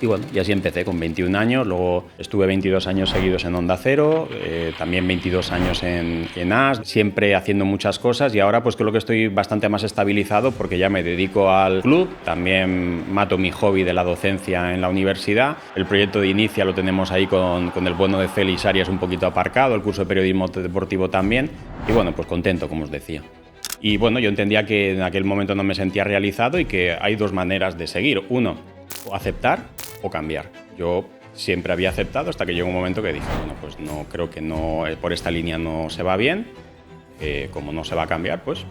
Y bueno, y así empecé con 21 años, luego estuve 22 años seguidos en Onda Cero, también 22 años en AS, siempre haciendo muchas cosas y ahora pues creo que estoy bastante más estabilizado porque ya me dedico al club, también mato mi hobby de la docencia en la universidad, el proyecto de Inicia lo tenemos ahí con el bueno de Félix Arias un poquito aparcado, el curso de periodismo deportivo también y bueno, pues contento como os decía. Y bueno, yo entendía que en aquel momento no me sentía realizado y que hay dos maneras de seguir. Uno, o aceptar o cambiar. Yo siempre había aceptado hasta que llegó un momento que dije, bueno, pues no, creo que no, por esta línea no se va bien. Como no se va a cambiar, pues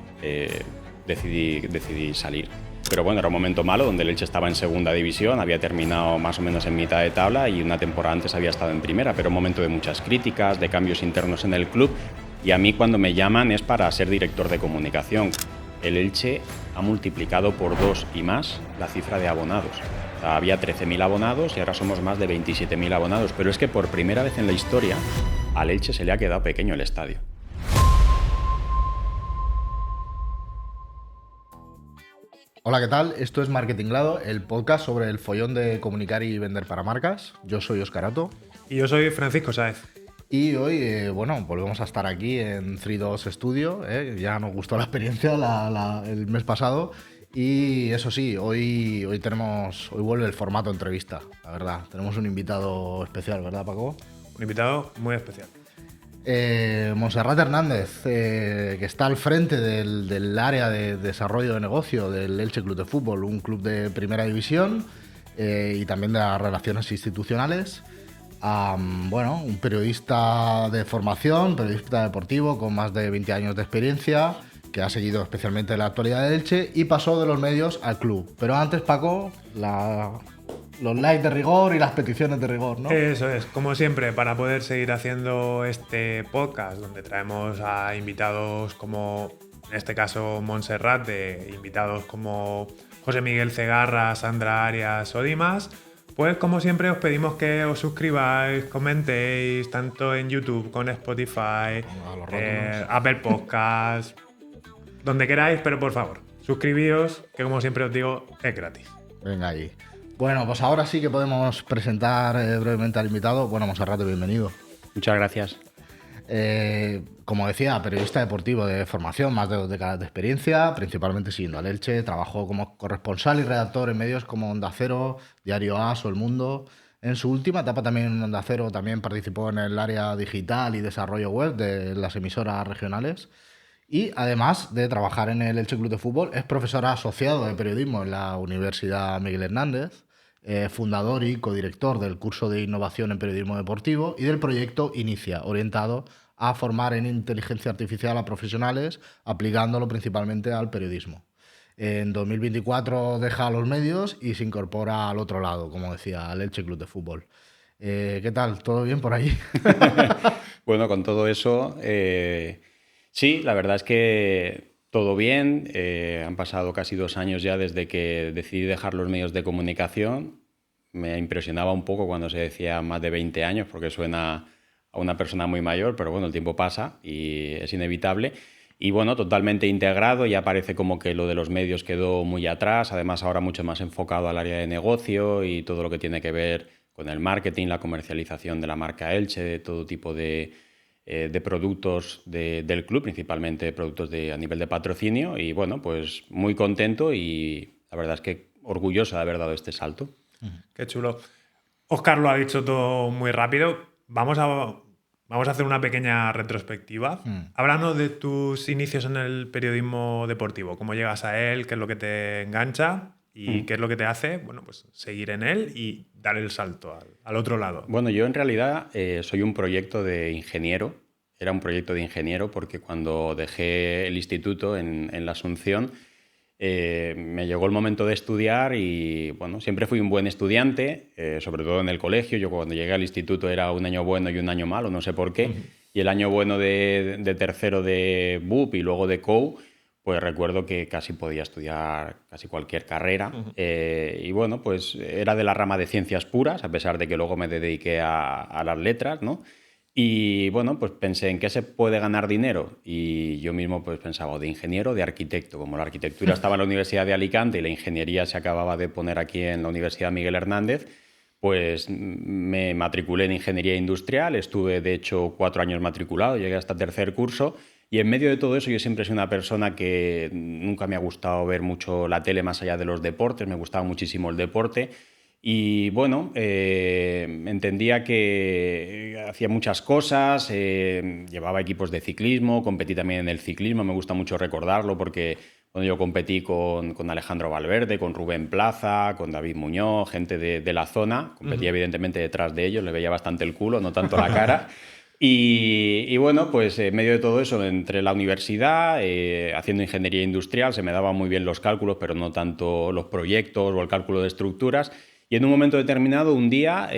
decidí salir. Pero bueno, era un momento malo donde el Elche estaba en segunda división, había terminado más o menos en mitad de tabla y una temporada antes había estado en primera, pero un momento de muchas críticas, de cambios internos en el club. Y a mí cuando me llaman es para ser director de comunicación. El Elche ha multiplicado por 2 y más la cifra de abonados. O sea, había 13.000 abonados y ahora somos más de 27.000 abonados. Pero es que por primera vez en la historia al Elche se le ha quedado pequeño el estadio. Hola, ¿qué tal? Esto es Marketinglado, el podcast sobre el follón de comunicar y vender para marcas. Yo soy Óscar Ato. Y yo soy Francisco Sáez. Y hoy, volvemos a estar aquí en 32 Studio. Ya nos gustó la experiencia el mes pasado. Y eso sí, hoy vuelve el formato entrevista, la verdad. Tenemos un invitado especial, ¿verdad, Paco? Un invitado muy especial. Montserrat Hernández, que está al frente del área de desarrollo de negocio del Elche Club de Fútbol, un club de primera división y también de las relaciones institucionales. Un periodista de formación, periodista deportivo con más de 20 años de experiencia, que ha seguido especialmente la actualidad del Elche y pasó de los medios al club. Pero antes, Paco, los likes de rigor y las peticiones de rigor, ¿no? Eso es, como siempre, para poder seguir haciendo este podcast donde traemos a invitados como, en este caso, Montserrat, de invitados como José Miguel Cegarra, Sandra Arias o Dimas. Pues como siempre os pedimos que os suscribáis, comentéis, tanto en YouTube, con Spotify, Apple Podcasts, donde queráis, pero por favor, suscribíos, que como siempre os digo, es gratis. Venga ahí. Bueno, pues ahora sí que podemos presentar brevemente al invitado. Bueno, Montserrat, bienvenido. Muchas gracias. Como decía, periodista deportivo de formación, más de 2 décadas de experiencia, principalmente siguiendo al Elche. Trabajó como corresponsal y redactor en medios como Onda Cero, Diario AS o El Mundo. En su última etapa también en Onda Cero también participó en el área digital y desarrollo web de las emisoras regionales. Y además de trabajar en el Elche Club de Fútbol, es profesor asociado de periodismo en la Universidad Miguel Hernández, fundador y codirector del curso de innovación en periodismo deportivo y del proyecto Inicia, orientado a formar en inteligencia artificial a profesionales, aplicándolo principalmente al periodismo. En 2024 deja los medios y se incorpora al otro lado, como decía, al Elche Club de Fútbol. ¿Qué tal? ¿Todo bien por ahí? Bueno, con todo eso, sí, la verdad es que todo bien. Han pasado casi 2 años ya desde que decidí dejar los medios de comunicación. Me impresionaba un poco cuando se decía más de 20 años, porque suena a una persona muy mayor, pero bueno, el tiempo pasa y es inevitable. Y bueno, totalmente integrado, ya parece como que lo de los medios quedó muy atrás, además ahora mucho más enfocado al área de negocio y todo lo que tiene que ver con el marketing, la comercialización de la marca Elche, de todo tipo de productos del club, principalmente productos a nivel de patrocinio. Y bueno, pues muy contento y la verdad es que orgulloso de haber dado este salto. Qué chulo. Óscar lo ha dicho todo muy rápido. Vamos a hacer una pequeña retrospectiva. Háblanos de tus inicios en el periodismo deportivo. ¿Cómo llegas a él? ¿Qué es lo que te engancha? ¿Y qué es lo que te hace, bueno, pues seguir en él y dar el salto al otro lado? Bueno, yo en realidad soy un proyecto de ingeniero. Era un proyecto de ingeniero porque cuando dejé el instituto en la Asunción me llegó el momento de estudiar y bueno, siempre fui un buen estudiante, sobre todo en el colegio. Yo cuando llegué al instituto era un año bueno y un año malo, no sé por qué. Y el año bueno de tercero de BUP y luego de COU, pues recuerdo que casi podía estudiar casi cualquier carrera. Y bueno, pues era de la rama de ciencias puras, a pesar de que luego me dediqué a las letras, ¿no? Y bueno, pues pensé en qué se puede ganar dinero y yo mismo pues pensaba de ingeniero o de arquitecto. Como la arquitectura estaba en la Universidad de Alicante y la ingeniería se acababa de poner aquí en la Universidad Miguel Hernández, pues me matriculé en Ingeniería Industrial, estuve de hecho 4 años matriculado, llegué hasta tercer curso y en medio de todo eso yo siempre he sido una persona que nunca me ha gustado ver mucho la tele más allá de los deportes, me gustaba muchísimo el deporte y bueno, entendía que hacía muchas cosas, llevaba equipos de ciclismo, competí también en el ciclismo, me gusta mucho recordarlo porque cuando yo competí con Alejandro Valverde, con Rubén Plaza, con David Muñoz, gente de la zona. Competía evidentemente detrás de ellos, le veía bastante el culo, no tanto la cara. Y bueno, pues en medio de todo eso, entre la universidad, haciendo ingeniería industrial, se me daban muy bien los cálculos, pero no tanto los proyectos o el cálculo de estructuras. Y en un momento determinado, un día,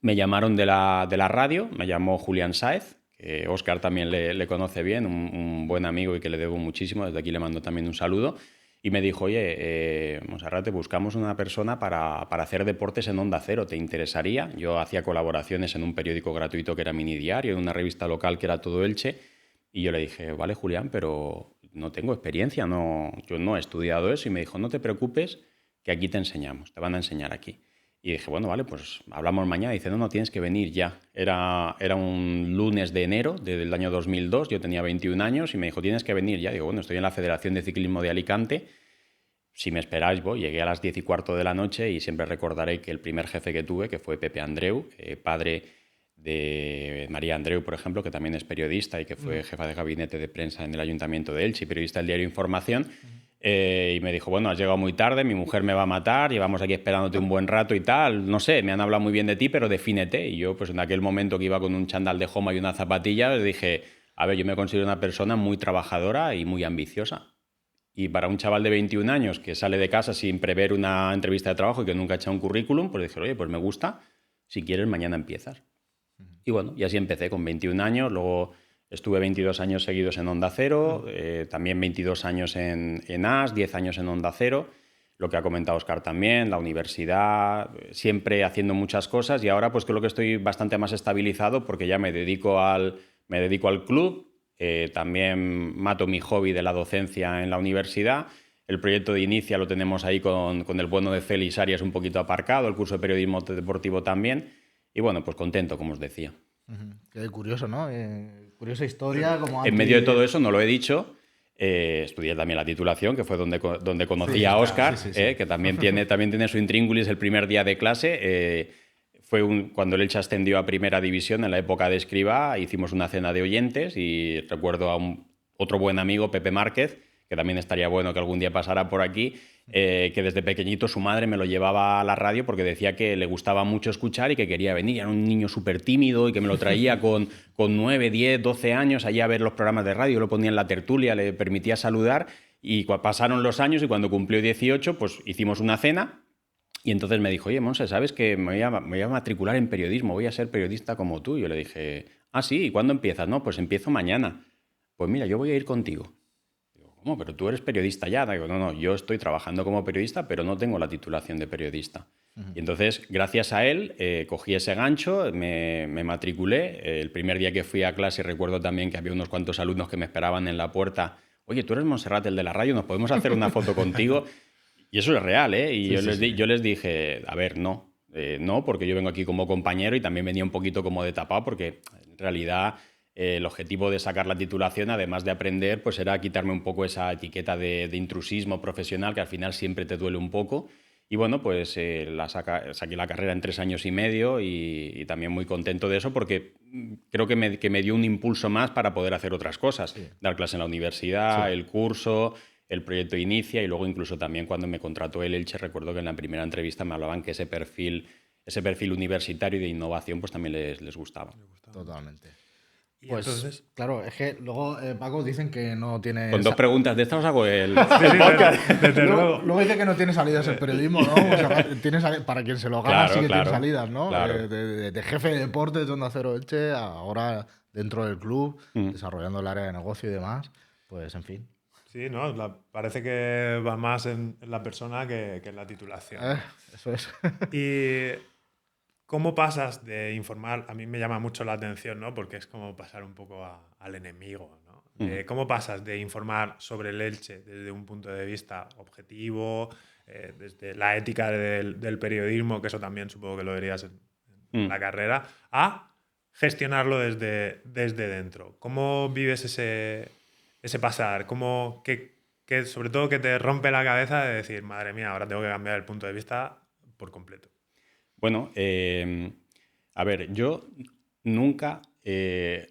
me llamaron de la radio, me llamó Julián Sáez, que Óscar también le conoce bien, un buen amigo y que le debo muchísimo, desde aquí le mando también un saludo, y me dijo, oye, Monserrate, buscamos una persona para hacer deportes en Onda Cero, ¿te interesaría? Yo hacía colaboraciones en un periódico gratuito que era Mini Diario, en una revista local que era Todo Elche, y yo le dije, vale, Julián, pero no tengo experiencia, yo no he estudiado eso, y me dijo, no te preocupes, que aquí te enseñamos, te van a enseñar aquí. Y dije, bueno, vale, pues hablamos mañana. Y dice, no, tienes que venir ya. Era un lunes de enero del año 2002, yo tenía 21 años y me dijo, tienes que venir ya. Digo, bueno, estoy en la Federación de Ciclismo de Alicante, si me esperáis voy. Llegué a las 10:15 de la noche y siempre recordaré que el primer jefe que tuve, que fue Pepe Andreu, padre de María Andreu, por ejemplo, que también es periodista y que fue jefa de gabinete de prensa en el Ayuntamiento de Elche y periodista del diario Información. Y me dijo, bueno, has llegado muy tarde, mi mujer me va a matar, llevamos aquí esperándote un buen rato y tal, no sé, me han hablado muy bien de ti, pero defínete. Y yo, pues en aquel momento que iba con un chándal de Homa y una zapatilla, le dije, a ver, yo me considero una persona muy trabajadora y muy ambiciosa. Y para un chaval de 21 años que sale de casa sin prever una entrevista de trabajo y que nunca ha echado un currículum, pues dije, oye, pues me gusta, si quieres mañana empiezas. Y bueno, y así empecé con 21 años, luego estuve 22 años seguidos en Onda Cero, también 22 años en AS, 10 años en Onda Cero, lo que ha comentado Óscar también, la universidad, siempre haciendo muchas cosas y ahora pues creo que estoy bastante más estabilizado porque ya me dedico al club, también mato mi hobby de la docencia en la universidad. El proyecto de Inicia lo tenemos ahí con el bueno de Félix Arias un poquito aparcado, el curso de periodismo deportivo también. Y bueno, pues contento, como os decía. Qué curioso, ¿no? Curiosa historia. Como En medio de todo eso, no lo he dicho, estudié también la titulación, que fue donde conocí a Óscar, que también tiene su intríngulis el primer día de clase. Cuando el Elche ascendió a Primera División, en la época de Escribá, hicimos una cena de oyentes y recuerdo a otro buen amigo, Pepe Márquez, que también estaría bueno que algún día pasara por aquí, que desde pequeñito su madre me lo llevaba a la radio porque decía que le gustaba mucho escuchar y que quería venir. Era un niño súper tímido y que me lo traía con 9, 10, 12 años allá a ver los programas de radio, lo ponía en la tertulia, le permitía saludar y pasaron los años y cuando cumplió 18 pues hicimos una cena y entonces me dijo, oye, Monse, ¿sabes que me voy a matricular en periodismo, voy a ser periodista como tú? Y yo le dije, ah, sí, ¿y cuándo empiezas? No, pues empiezo mañana. Pues mira, yo voy a ir contigo. ¿Cómo? Pero tú eres periodista ya. Digo, no, yo estoy trabajando como periodista, pero no tengo la titulación de periodista. Y entonces, gracias a él, cogí ese gancho, me matriculé. El primer día que fui a clase recuerdo también que había unos cuantos alumnos que me esperaban en la puerta. Oye, tú eres Monserrate, el de la radio, ¿nos podemos hacer una foto contigo? Y eso es real, ¿eh? Y yo les dije, a ver, no, porque yo vengo aquí como compañero y también venía un poquito como de tapado, porque en realidad el objetivo de sacar la titulación, además de aprender, pues era quitarme un poco esa etiqueta de intrusismo profesional que al final siempre te duele un poco. Y bueno, pues saqué la carrera en 3 años y medio y también muy contento de eso porque creo que me dio un impulso más para poder hacer otras cosas. Sí. Dar clase en la universidad, el curso, el proyecto Inicia y luego incluso también cuando me contrató el Elche, recuerdo que en la primera entrevista me hablaban que ese perfil universitario y de innovación pues también les gustaba. Totalmente. Pues entonces, claro, es que luego, Paco, dicen que no tiene... Con 2 preguntas de estas os hago el... desde luego. Luego dice que no tiene salidas el periodismo, ¿no? O sea, para quien se lo gana sí que tiene salidas, ¿no? Claro. De jefe de deportes de Onda Cero Elche, ahora dentro del club, desarrollando el área de negocio y demás. Pues, en fin. Sí, ¿no? Parece que va más en la persona que en la titulación. Eso es. Y... ¿cómo pasas de informar? A mí me llama mucho la atención, ¿no? Porque es como pasar un poco al enemigo, ¿no? ¿Cómo pasas de informar sobre el Elche desde un punto de vista objetivo, desde la ética del periodismo, que eso también supongo que lo verías en la carrera, a gestionarlo desde dentro. ¿Cómo vives ese pasar? Sobre todo que te rompe la cabeza de decir, madre mía, ahora tengo que cambiar el punto de vista por completo? Bueno, a ver, yo nunca,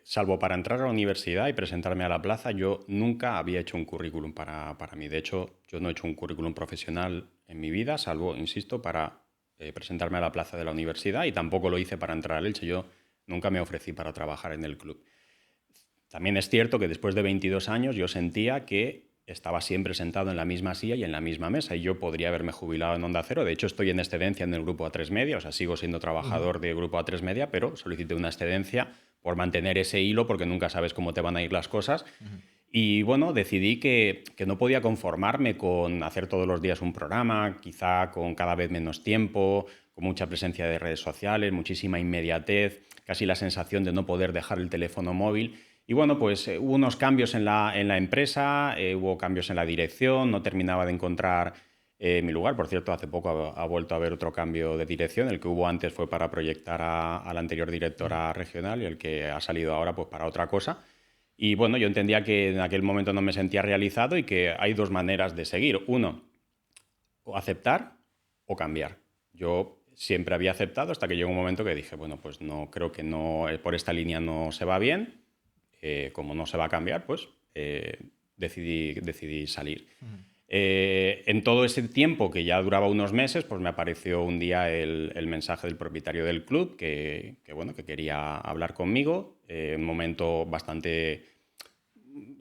salvo para entrar a la universidad y presentarme a la plaza, yo nunca había hecho un currículum para mí. De hecho, yo no he hecho un currículum profesional en mi vida, salvo, insisto, para presentarme a la plaza de la universidad, y tampoco lo hice para entrar al Elche. Yo nunca me ofrecí para trabajar en el club. También es cierto que después de 22 años yo sentía que estaba siempre sentado en la misma silla y en la misma mesa, y yo podría haberme jubilado en Onda Cero. De hecho, estoy en excedencia en el Grupo A3 Media, o sea, sigo siendo trabajador de Grupo A3 Media, pero solicité una excedencia por mantener ese hilo, porque nunca sabes cómo te van a ir las cosas. Y bueno, decidí que no podía conformarme con hacer todos los días un programa, quizá con cada vez menos tiempo, con mucha presencia de redes sociales, muchísima inmediatez, casi la sensación de no poder dejar el teléfono móvil. Y bueno, pues hubo unos cambios en la empresa, hubo cambios en la dirección, no terminaba de encontrar mi lugar. Por cierto, hace poco ha vuelto a haber otro cambio de dirección. El que hubo antes fue para proyectar a la anterior directora regional, y el que ha salido ahora pues para otra cosa. Y bueno, yo entendía que en aquel momento no me sentía realizado y que hay dos maneras de seguir. Uno, o aceptar o cambiar. Yo siempre había aceptado hasta que llegó un momento que dije, bueno, pues no, creo que no, por esta línea no se va bien. Como no se va a cambiar, pues decidí salir. En todo ese tiempo, que ya duraba unos meses, pues me apareció un día el mensaje del propietario del club que quería hablar conmigo. Un momento bastante...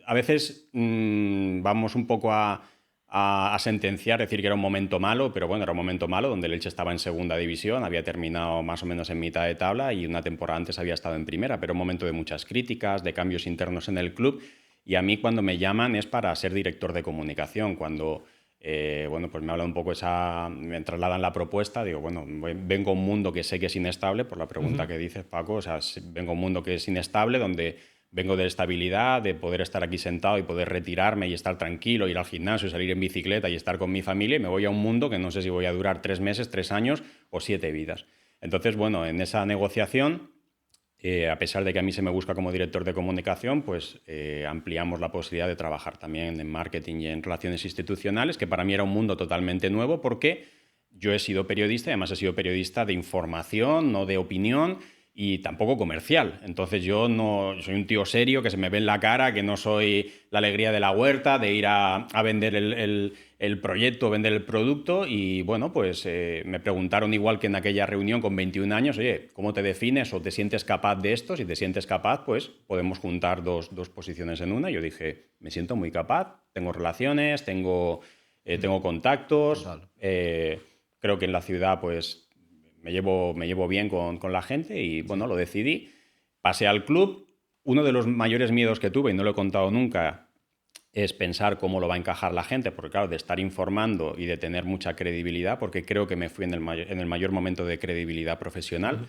A veces vamos un poco a sentenciar, decir que era un momento malo, pero bueno, era un momento malo donde el Elche estaba en segunda división, había terminado más o menos en mitad de tabla y una temporada antes había estado en primera, pero un momento de muchas críticas, de cambios internos en el club. Y a mí, cuando me llaman, es para ser director de comunicación. Cuando pues me habla un poco me trasladan la propuesta, digo, bueno, vengo a un mundo que sé que es inestable, por la pregunta que dices, Paco. O sea, vengo a un mundo que es inestable, donde vengo de estabilidad, de poder estar aquí sentado y poder retirarme y estar tranquilo, ir al gimnasio, salir en bicicleta y estar con mi familia, y me voy a un mundo que no sé si voy a durar 3 meses, 3 años o 7 vidas. Entonces, bueno, en esa negociación, a pesar de que a mí se me busca como director de comunicación, pues ampliamos la posibilidad de trabajar también en marketing y en relaciones institucionales, que para mí era un mundo totalmente nuevo, porque yo he sido periodista, y además he sido periodista de información, no de opinión, y tampoco comercial. Entonces yo no soy un tío serio, que se me ve en la cara, que no soy la alegría de la huerta, de ir a vender el proyecto, vender el producto. Y bueno, pues me preguntaron, igual que en aquella reunión con 21 años, oye, ¿cómo te defines o te sientes capaz de esto? Si te sientes capaz, pues podemos juntar dos posiciones en una. Yo dije, me siento muy capaz, tengo relaciones, tengo contactos, creo que en la ciudad pues me llevo bien con la gente, y bueno, lo decidí. Pasé al club. Uno de los mayores miedos que tuve, y no lo he contado nunca, es pensar cómo lo va a encajar la gente, porque claro, de estar informando y de tener mucha credibilidad, porque creo que me fui en el mayor momento de credibilidad profesional.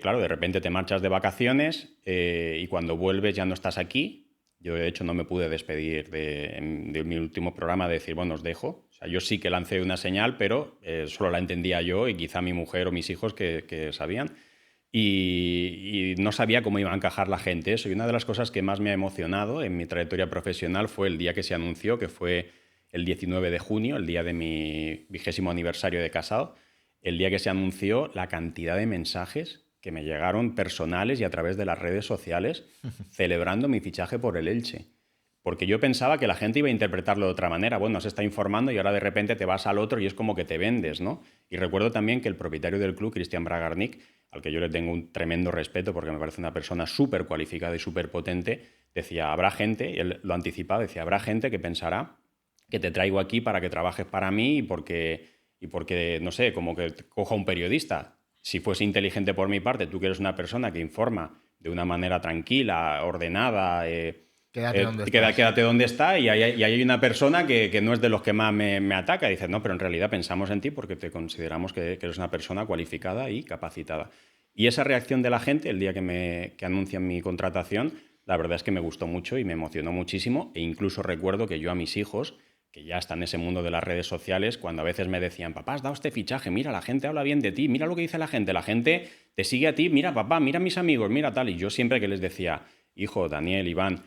Claro, de repente te marchas de vacaciones y cuando vuelves ya no estás aquí. Yo, de hecho, no me pude despedir de mi último programa, de decir, bueno, os dejo. O sea, yo sí que lancé una señal, pero solo la entendía yo y quizá mi mujer o mis hijos que sabían. Y no sabía cómo iba a encajar la gente eso. Y una de las cosas que más me ha emocionado en mi trayectoria profesional fue el día que se anunció, que fue el 19 de junio, el día de mi 20º aniversario de casado. El día que se anunció, la cantidad de mensajes que me llegaron personales y a través de las redes sociales celebrando mi fichaje por el Elche. Porque yo pensaba que la gente iba a interpretarlo de otra manera. Bueno, se está informando y ahora de repente te vas al otro y es como que te vendes, ¿no? Y recuerdo también que el propietario del club, Cristian Bragarnik, al que yo le tengo un tremendo respeto porque me parece una persona súper cualificada y súper potente, decía, habrá gente, y él lo anticipaba, decía, habrá gente que pensará que te traigo aquí para que trabajes para mí y porque no sé, como que coja un periodista. Si fuese inteligente por mi parte, tú que eres una persona que informa de una manera tranquila, ordenada, quédate donde está, y ahí hay una persona que no es de los que más me ataca. Y dices, no, pero en realidad pensamos en ti porque te consideramos que eres una persona cualificada y capacitada. Y esa reacción de la gente el día que anuncian mi contratación, la verdad es que me gustó mucho y me emocionó muchísimo. E incluso recuerdo que yo a mis hijos que ya está en ese mundo de las redes sociales, cuando a veces me decían, papá, has dado este fichaje, mira, la gente habla bien de ti, mira lo que dice la gente te sigue a ti, mira, papá, mira a mis amigos, mira tal. Y yo siempre que les decía, hijo, Daniel, Iván,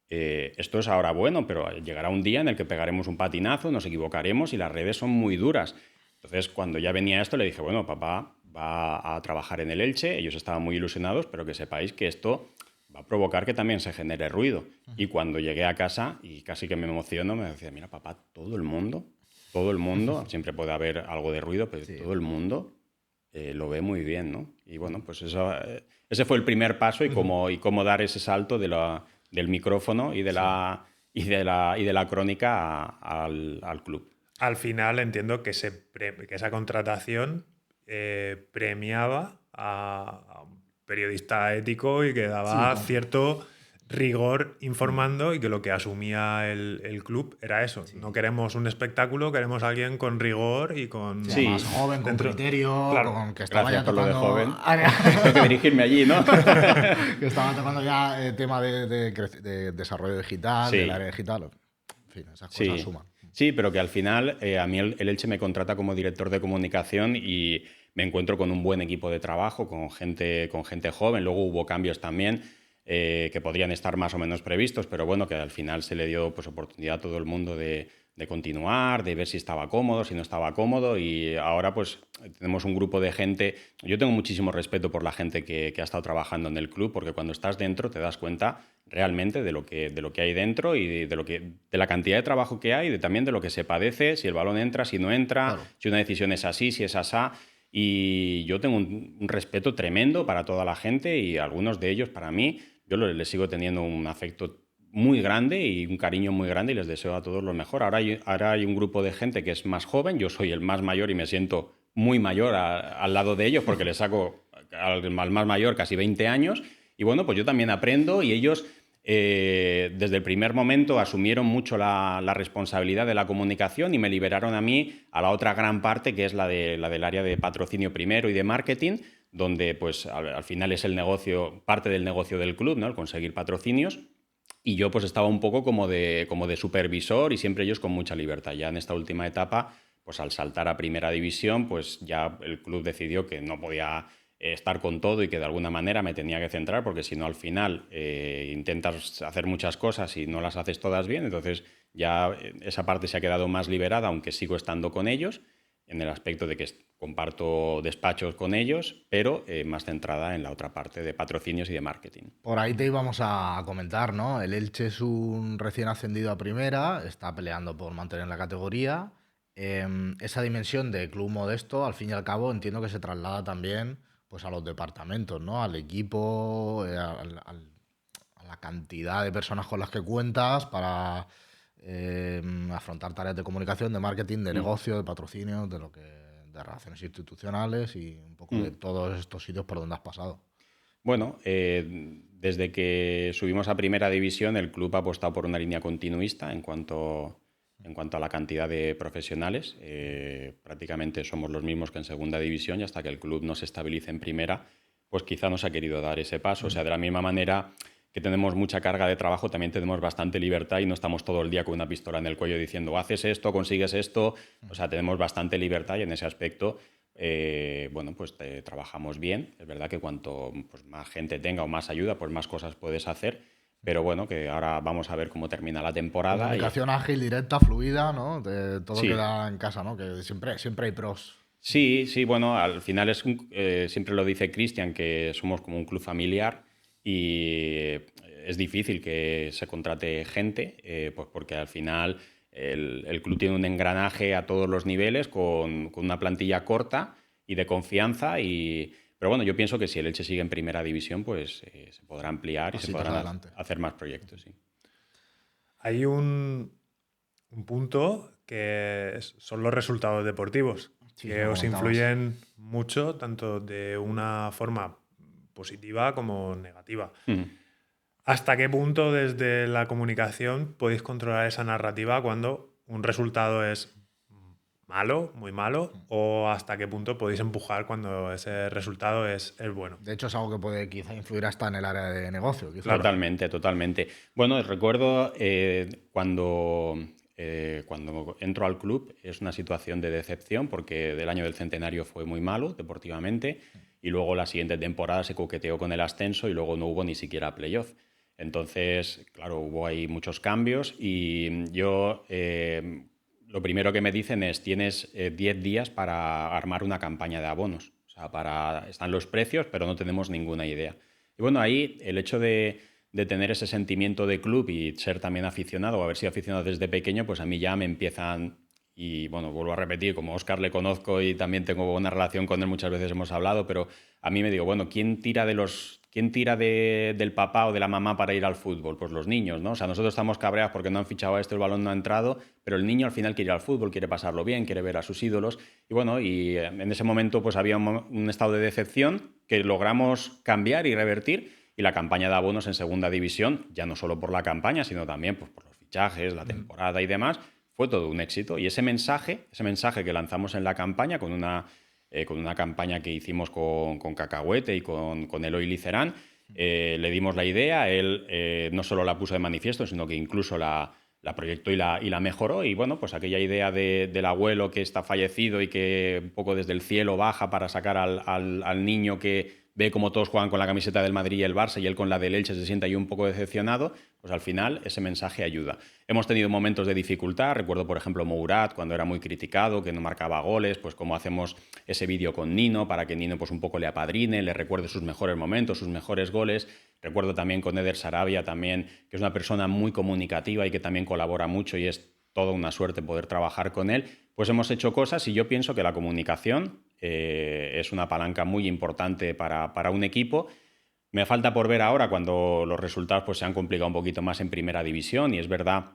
esto es ahora bueno, pero llegará un día en el que pegaremos un patinazo, nos equivocaremos y las redes son muy duras. Entonces, cuando ya venía esto, le dije, bueno, papá va a trabajar en el Elche, ellos estaban muy ilusionados, pero que sepáis que esto va a provocar que también se genere ruido. Y cuando llegué a casa, y casi que me emociono, me decía, mira, papá, todo el mundo, siempre puede haber algo de ruido, pero todo el mundo lo ve muy bien, ¿no? Y bueno, pues eso, ese fue el primer paso y cómo dar ese salto del micrófono y de la crónica al club. Al final entiendo que esa contratación premiaba a un periodista ético y que daba cierto rigor informando y que lo que asumía el club era eso. Sí. No queremos un espectáculo, queremos a alguien con rigor y con... Sí, más joven, con criterio, claro. con que estaba Gracias ya tocando... por lo de joven. Tengo que dirigirme allí, ¿no? Que estaba tocando ya el tema de desarrollo digital, del área digital. En fin, esas cosas suman. Sí, pero que al final a mí el Elche me contrata como director de comunicación y me encuentro con un buen equipo de trabajo, con gente joven. Luego hubo cambios también que podrían estar más o menos previstos, pero bueno, que al final se le dio pues, oportunidad a todo el mundo de continuar, de ver si estaba cómodo, si no estaba cómodo, y ahora pues tenemos un grupo de gente. Yo tengo muchísimo respeto por la gente que ha estado trabajando en el club, porque cuando estás dentro te das cuenta realmente de lo que hay dentro y de la cantidad de trabajo que hay, también de lo que se padece, si el balón entra, si no entra, claro. Si una decisión es así, si es asá. Y yo tengo un respeto tremendo para toda la gente y algunos de ellos, para mí, yo les sigo teniendo un afecto muy grande y un cariño muy grande y les deseo a todos lo mejor. Ahora hay un grupo de gente que es más joven, yo soy el más mayor y me siento muy mayor al lado de ellos porque les saco al más mayor casi 20 años y bueno, pues yo también aprendo y ellos desde el primer momento asumieron mucho la responsabilidad de la comunicación y me liberaron a mí a la otra gran parte que es la del área de patrocinio primero y de marketing, donde pues al final es el negocio, parte del negocio del club, ¿no? El conseguir patrocinios. Y yo pues estaba un poco como de supervisor y siempre ellos con mucha libertad. Ya en esta última etapa, pues al saltar a primera división, pues ya el club decidió que no podía estar con todo y que de alguna manera me tenía que centrar porque si no al final intentas hacer muchas cosas y no las haces todas bien. Entonces ya esa parte se ha quedado más liberada, aunque sigo estando con ellos, en el aspecto de que comparto despachos con ellos, pero más centrada en la otra parte de patrocinios y de marketing. Por ahí te íbamos a comentar, ¿no? El Elche es un recién ascendido a primera, está peleando por mantener la categoría. Esa dimensión de club modesto, al fin y al cabo, entiendo que se traslada también pues, a los departamentos, ¿no? Al equipo, a la cantidad de personas con las que cuentas para... afrontar tareas de comunicación, de marketing, de negocio, de patrocinio, de relaciones institucionales y un poco de todos estos sitios por donde has pasado. Bueno, desde que subimos a primera división, el club ha apostado por una línea continuista en cuanto a la cantidad de profesionales. Prácticamente somos los mismos que en segunda división y hasta que el club no se estabilice en primera, pues quizá no se ha querido dar ese paso. O sea, de la misma manera que tenemos mucha carga de trabajo, también tenemos bastante libertad y no estamos todo el día con una pistola en el cuello diciendo haces esto, consigues esto. O sea, tenemos bastante libertad y en ese aspecto, bueno, pues trabajamos bien. Es verdad que cuanto pues, más gente tenga o más ayuda, pues más cosas puedes hacer. Pero bueno, que ahora vamos a ver cómo termina la temporada. Comunicación ágil, directa, fluida, ¿no? Todo queda en casa, ¿no? Que siempre hay pros. Sí, bueno, al final siempre lo dice Cristian, que somos como un club familiar. Y es difícil que se contrate gente, pues porque al final el club tiene un engranaje a todos los niveles con una plantilla corta y de confianza. Pero bueno, yo pienso que si el Elche sigue en primera división, pues se podrá ampliar y se podrán hacer más proyectos. Sí. Hay un punto que son los resultados deportivos, que os influyen mucho, tanto de una forma positiva como negativa. ¿Hasta qué punto desde la comunicación podéis controlar esa narrativa cuando un resultado es malo, muy malo, o hasta qué punto podéis empujar cuando ese resultado es bueno? De hecho, es algo que puede quizá influir hasta en el área de negocio. Quizá. Totalmente. Bueno, recuerdo cuando cuando entro al club es una situación de decepción porque el año del centenario fue muy malo deportivamente y luego la siguiente temporada se coqueteó con el ascenso y luego no hubo ni siquiera playoff. Entonces, claro, hubo ahí muchos cambios y yo lo primero que me dicen es tienes 10 días para armar una campaña de abonos. O sea, están los precios, pero no tenemos ninguna idea. Y bueno, ahí el hecho de tener ese sentimiento de club y ser también aficionado o haber sido aficionado desde pequeño, pues a mí ya me empiezan, y bueno, vuelvo a repetir, como Óscar le conozco y también tengo buena relación con él, muchas veces hemos hablado, pero a mí me digo, bueno, ¿quién tira del papá o de la mamá para ir al fútbol? Pues los niños, ¿no? O sea, nosotros estamos cabreados porque no han fichado a esto, el balón no ha entrado, pero el niño al final quiere ir al fútbol, quiere pasarlo bien, quiere ver a sus ídolos. Y bueno, en ese momento pues había un estado de decepción que logramos cambiar y revertir. Y la campaña de abonos en segunda división, ya no solo por la campaña, sino también pues, por los fichajes, la temporada y demás, fue todo un éxito. Y ese mensaje que lanzamos en la campaña con una campaña que hicimos con Cacahuete y con Eloy Licerán, le dimos la idea, él no solo la puso de manifiesto, sino que incluso la proyectó y la mejoró. Y bueno, pues aquella idea del abuelo que está fallecido y que un poco desde el cielo baja para sacar al niño que ve como todos juegan con la camiseta del Madrid y el Barça y él con la del Elche se siente ahí un poco decepcionado, pues al final ese mensaje ayuda. Hemos tenido momentos de dificultad, recuerdo por ejemplo Mourad cuando era muy criticado, que no marcaba goles, pues cómo hacemos ese vídeo con Nino para que Nino pues un poco le apadrine, le recuerde sus mejores momentos, sus mejores goles. Recuerdo también con Eder Sarabia también, que es una persona muy comunicativa y que también colabora mucho y es toda una suerte poder trabajar con él. Pues hemos hecho cosas y yo pienso que la comunicación es una palanca muy importante para un equipo. Me falta por ver ahora cuando los resultados pues, se han complicado un poquito más en primera división y es verdad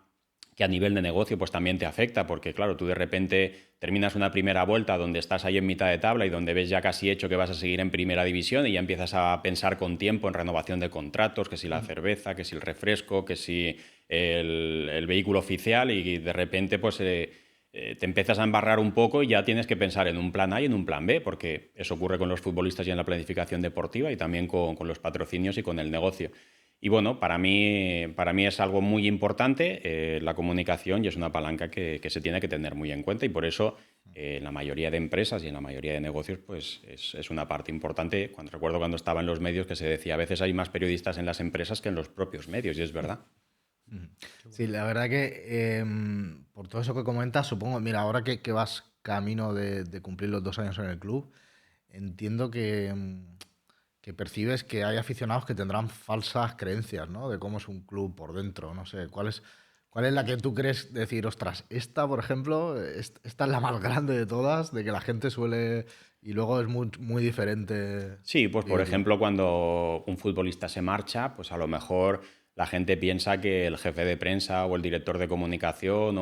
que a nivel de negocio pues también te afecta porque claro, tú de repente terminas una primera vuelta donde estás ahí en mitad de tabla y donde ves ya casi hecho que vas a seguir en primera división y ya empiezas a pensar con tiempo en renovación de contratos, que si la cerveza, que si el refresco, que si el vehículo oficial y de repente pues te empiezas a embarrar un poco y ya tienes que pensar en un plan A y en un plan B, porque eso ocurre con los futbolistas y en la planificación deportiva y también con los patrocinios y con el negocio. Y bueno, para mí es algo muy importante la comunicación y es una palanca que se tiene que tener muy en cuenta y por eso en la mayoría de empresas y en la mayoría de negocios pues es una parte importante. Recuerdo cuando estaba en los medios que se decía a veces hay más periodistas en las empresas que en los propios medios y es verdad. Sí, la verdad que por todo eso que comentas, supongo, mira, ahora que vas camino de cumplir los 2 años en el club, entiendo que percibes que hay aficionados que tendrán falsas creencias, ¿no? De cómo es un club por dentro, no sé, ¿cuál es la que tú crees decir, ostras, esta, por ejemplo, esta es la más grande de todas, de que la gente suele... Y luego es muy, muy diferente. Sí, pues por ejemplo, cuando un futbolista se marcha, pues a lo mejor la gente piensa que el jefe de prensa o el director de comunicación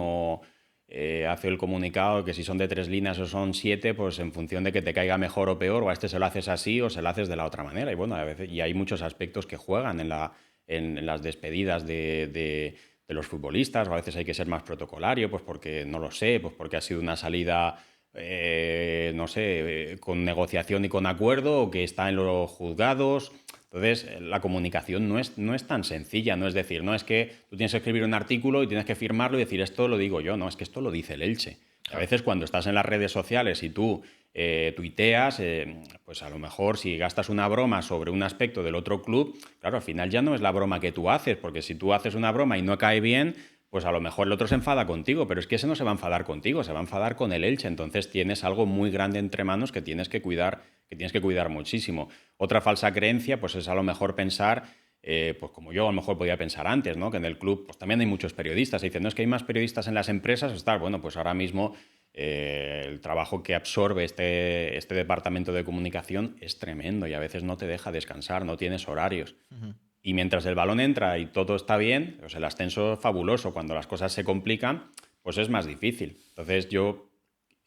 hace el comunicado que si son de 3 líneas o son 7, pues en función de que te caiga mejor o peor, o a este se lo haces así o se lo haces de la otra manera. Y bueno, a veces hay muchos aspectos que juegan en las despedidas de los futbolistas, o a veces hay que ser más protocolario, pues porque no lo sé, pues porque ha sido una salida... no sé, con negociación y con acuerdo, o que está en los juzgados. Entonces, la comunicación no es tan sencilla, no es decir, no es que tú tienes que escribir un artículo y tienes que firmarlo y decir esto lo digo yo, no, es que esto lo dice el Elche. A veces cuando estás en las redes sociales y tú tuiteas, pues a lo mejor si gastas una broma sobre un aspecto del otro club, claro, al final ya no es la broma que tú haces, porque si tú haces una broma y no cae bien, pues a lo mejor el otro se enfada contigo, pero es que ese no se va a enfadar contigo, se va a enfadar con el Elche. Entonces tienes algo muy grande entre manos que tienes que cuidar muchísimo. Otra falsa creencia, pues es a lo mejor pensar, pues como yo a lo mejor podía pensar antes, ¿no? Que en el club pues también hay muchos periodistas. Dicen, no, es que hay más periodistas en las empresas, o tal. Bueno, pues ahora mismo el trabajo que absorbe este departamento de comunicación es tremendo y a veces no te deja descansar, no tienes horarios. Y mientras el balón entra y todo está bien, pues el ascenso es fabuloso. Cuando las cosas se complican, pues es más difícil. Entonces yo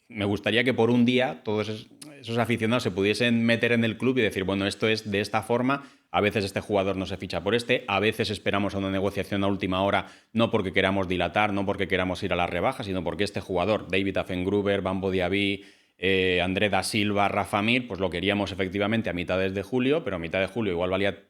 me gustaría que por un día todos esos aficionados se pudiesen meter en el club y decir, bueno, esto es de esta forma, a veces este jugador no se ficha por a veces esperamos a una negociación a última hora, no porque queramos dilatar, no porque queramos ir a la rebaja, sino porque este jugador, David Affengruber, Bambo Diaby, André da Silva, Rafa Mir, pues lo queríamos efectivamente a mitades de julio, pero a mitad de julio igual valía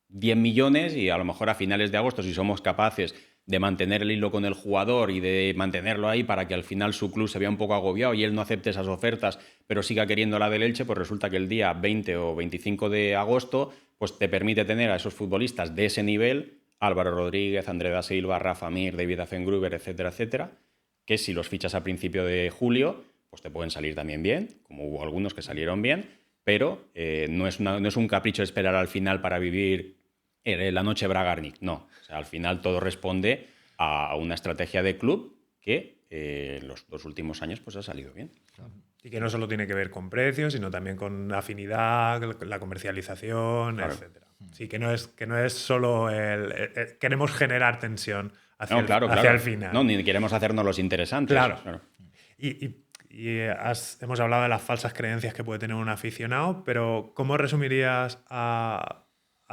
10 millones y a lo mejor a finales de agosto, si somos capaces de mantener el hilo con el jugador y de mantenerlo ahí para que al final su club se vea un poco agobiado y él no acepte esas ofertas, pero siga queriendo la del Elche, pues resulta que el día 20 o 25 de agosto pues te permite tener a esos futbolistas de ese nivel, Álvaro Rodríguez, André da Silva, Rafa Mir, David Affengruber, etcétera, etcétera, que si los fichas a principio de julio, pues te pueden salir también bien, como hubo algunos que salieron bien, pero no es un capricho esperar al final para vivir la noche Bragarnik, no. O sea, al final todo responde a una estrategia de club que en los 2 últimos años pues ha salido bien. Y que no solo tiene que ver con precios, sino también con afinidad, la comercialización, Claro. etcétera. Sí, que no es solo queremos generar tensión hacia, No, claro, hacia claro. el final. No, ni queremos hacernos los interesantes. Claro. Y hemos hablado de las falsas creencias que puede tener un aficionado, pero ¿cómo resumirías a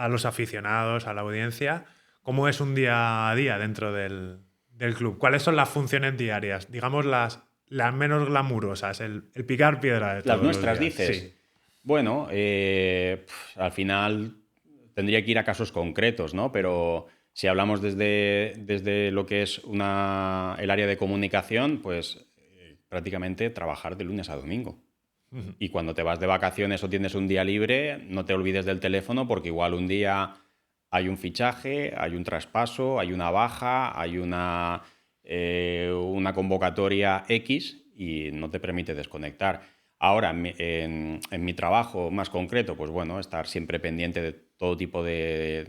los aficionados, a la audiencia, cómo es un día a día dentro del club? ¿Cuáles son las funciones diarias? Digamos las menos glamurosas, el picar piedra de todos Las nuestras, los días. dices. Sí. Bueno, al final tendría que ir a casos concretos, ¿no? Pero si hablamos desde lo que es el área de comunicación, pues prácticamente trabajar de lunes a domingo. Y cuando te vas de vacaciones o tienes un día libre, no te olvides del teléfono porque igual un día hay un fichaje, hay un traspaso, hay una baja, hay una convocatoria X y no te permite desconectar. Ahora, en mi trabajo más concreto, pues bueno, estar siempre pendiente de todo tipo de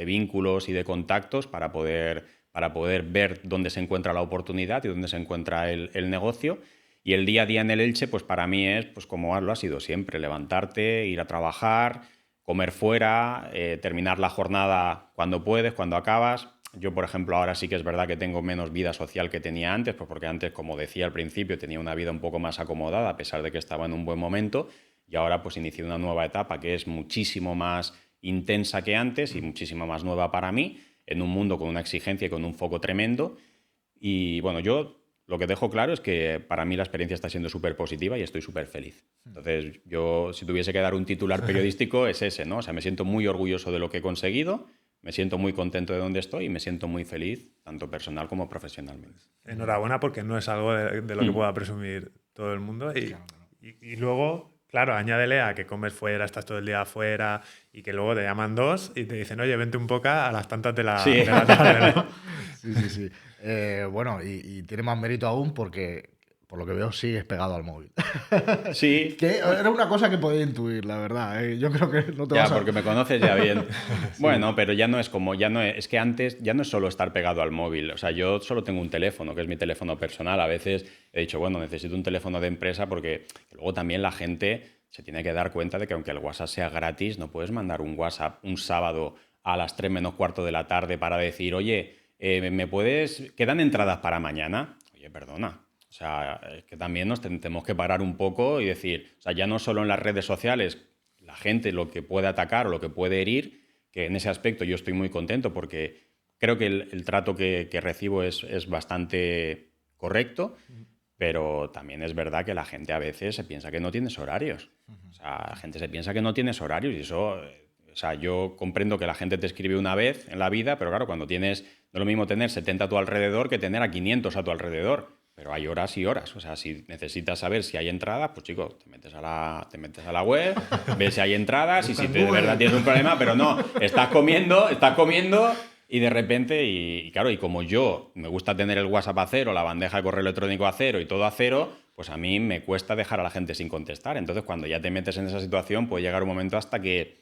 vínculos y de contactos para poder ver dónde se encuentra la oportunidad y dónde se encuentra el negocio. Y el día a día en el Elche, pues para mí es pues como lo ha sido siempre, levantarte, ir a trabajar, comer fuera, terminar la jornada cuando puedes, cuando acabas. Yo, por ejemplo, ahora sí que es verdad que tengo menos vida social que tenía antes, pues porque antes, como decía al principio, tenía una vida un poco más acomodada, a pesar de que estaba en un buen momento, y ahora pues inicié una nueva etapa que es muchísimo más intensa que antes y muchísimo más nueva para mí, en un mundo con una exigencia y con un foco tremendo. Y bueno, yo lo que dejo claro es que para mí la experiencia está siendo súper positiva y estoy súper feliz. Entonces, yo si tuviese que dar un titular periodístico es ese, ¿no? O sea, me siento muy orgulloso de lo que he conseguido, me siento muy contento de donde estoy y me siento muy feliz, tanto personal como profesionalmente. Enhorabuena porque no es algo de lo que pueda presumir todo el mundo. Y luego, claro, añádele a que comes fuera, estás todo el día afuera y que luego te llaman dos y te dicen, oye, vente un poco a las tantas de la tarde, ¿no? Sí. Bueno, y tiene más mérito aún porque, por lo que veo, sigues pegado al móvil. Sí. Que era una cosa que podía intuir, la verdad. Yo creo que no te Ya, vas a... porque me conoces ya bien. Sí. Bueno, pero ya no es como, es que antes ya no es solo estar pegado al móvil. O sea, yo solo tengo un teléfono, que es mi teléfono personal. A veces he dicho, bueno, necesito un teléfono de empresa porque luego también la gente se tiene que dar cuenta de que aunque el WhatsApp sea gratis, no puedes mandar un WhatsApp un sábado a las 3 menos cuarto de la tarde para decir, oye, ¿quedan entradas para mañana? Oye, perdona. O sea, es que también nos tenemos que parar un poco y decir, o sea, ya no solo en las redes sociales, la gente lo que puede atacar o lo que puede herir, que en ese aspecto yo estoy muy contento porque creo que el trato que recibo es bastante correcto, pero también es verdad que la gente a veces se piensa que no tienes horarios. O sea, la gente se piensa que no tienes horarios y eso... O sea, yo comprendo que la gente te escribe una vez en la vida, pero claro, cuando tienes... No es lo mismo tener 70 a tu alrededor que tener a 500 a tu alrededor. Pero hay horas y horas. O sea, si necesitas saber si hay entradas, pues chico, te metes a la web, ves si hay entradas y si de verdad tienes un problema, pero no, estás comiendo y de repente, y claro, y como yo me gusta tener el WhatsApp a cero, la bandeja de correo electrónico a cero y todo a cero, pues a mí me cuesta dejar a la gente sin contestar. Entonces, cuando ya te metes en esa situación, puede llegar un momento hasta que,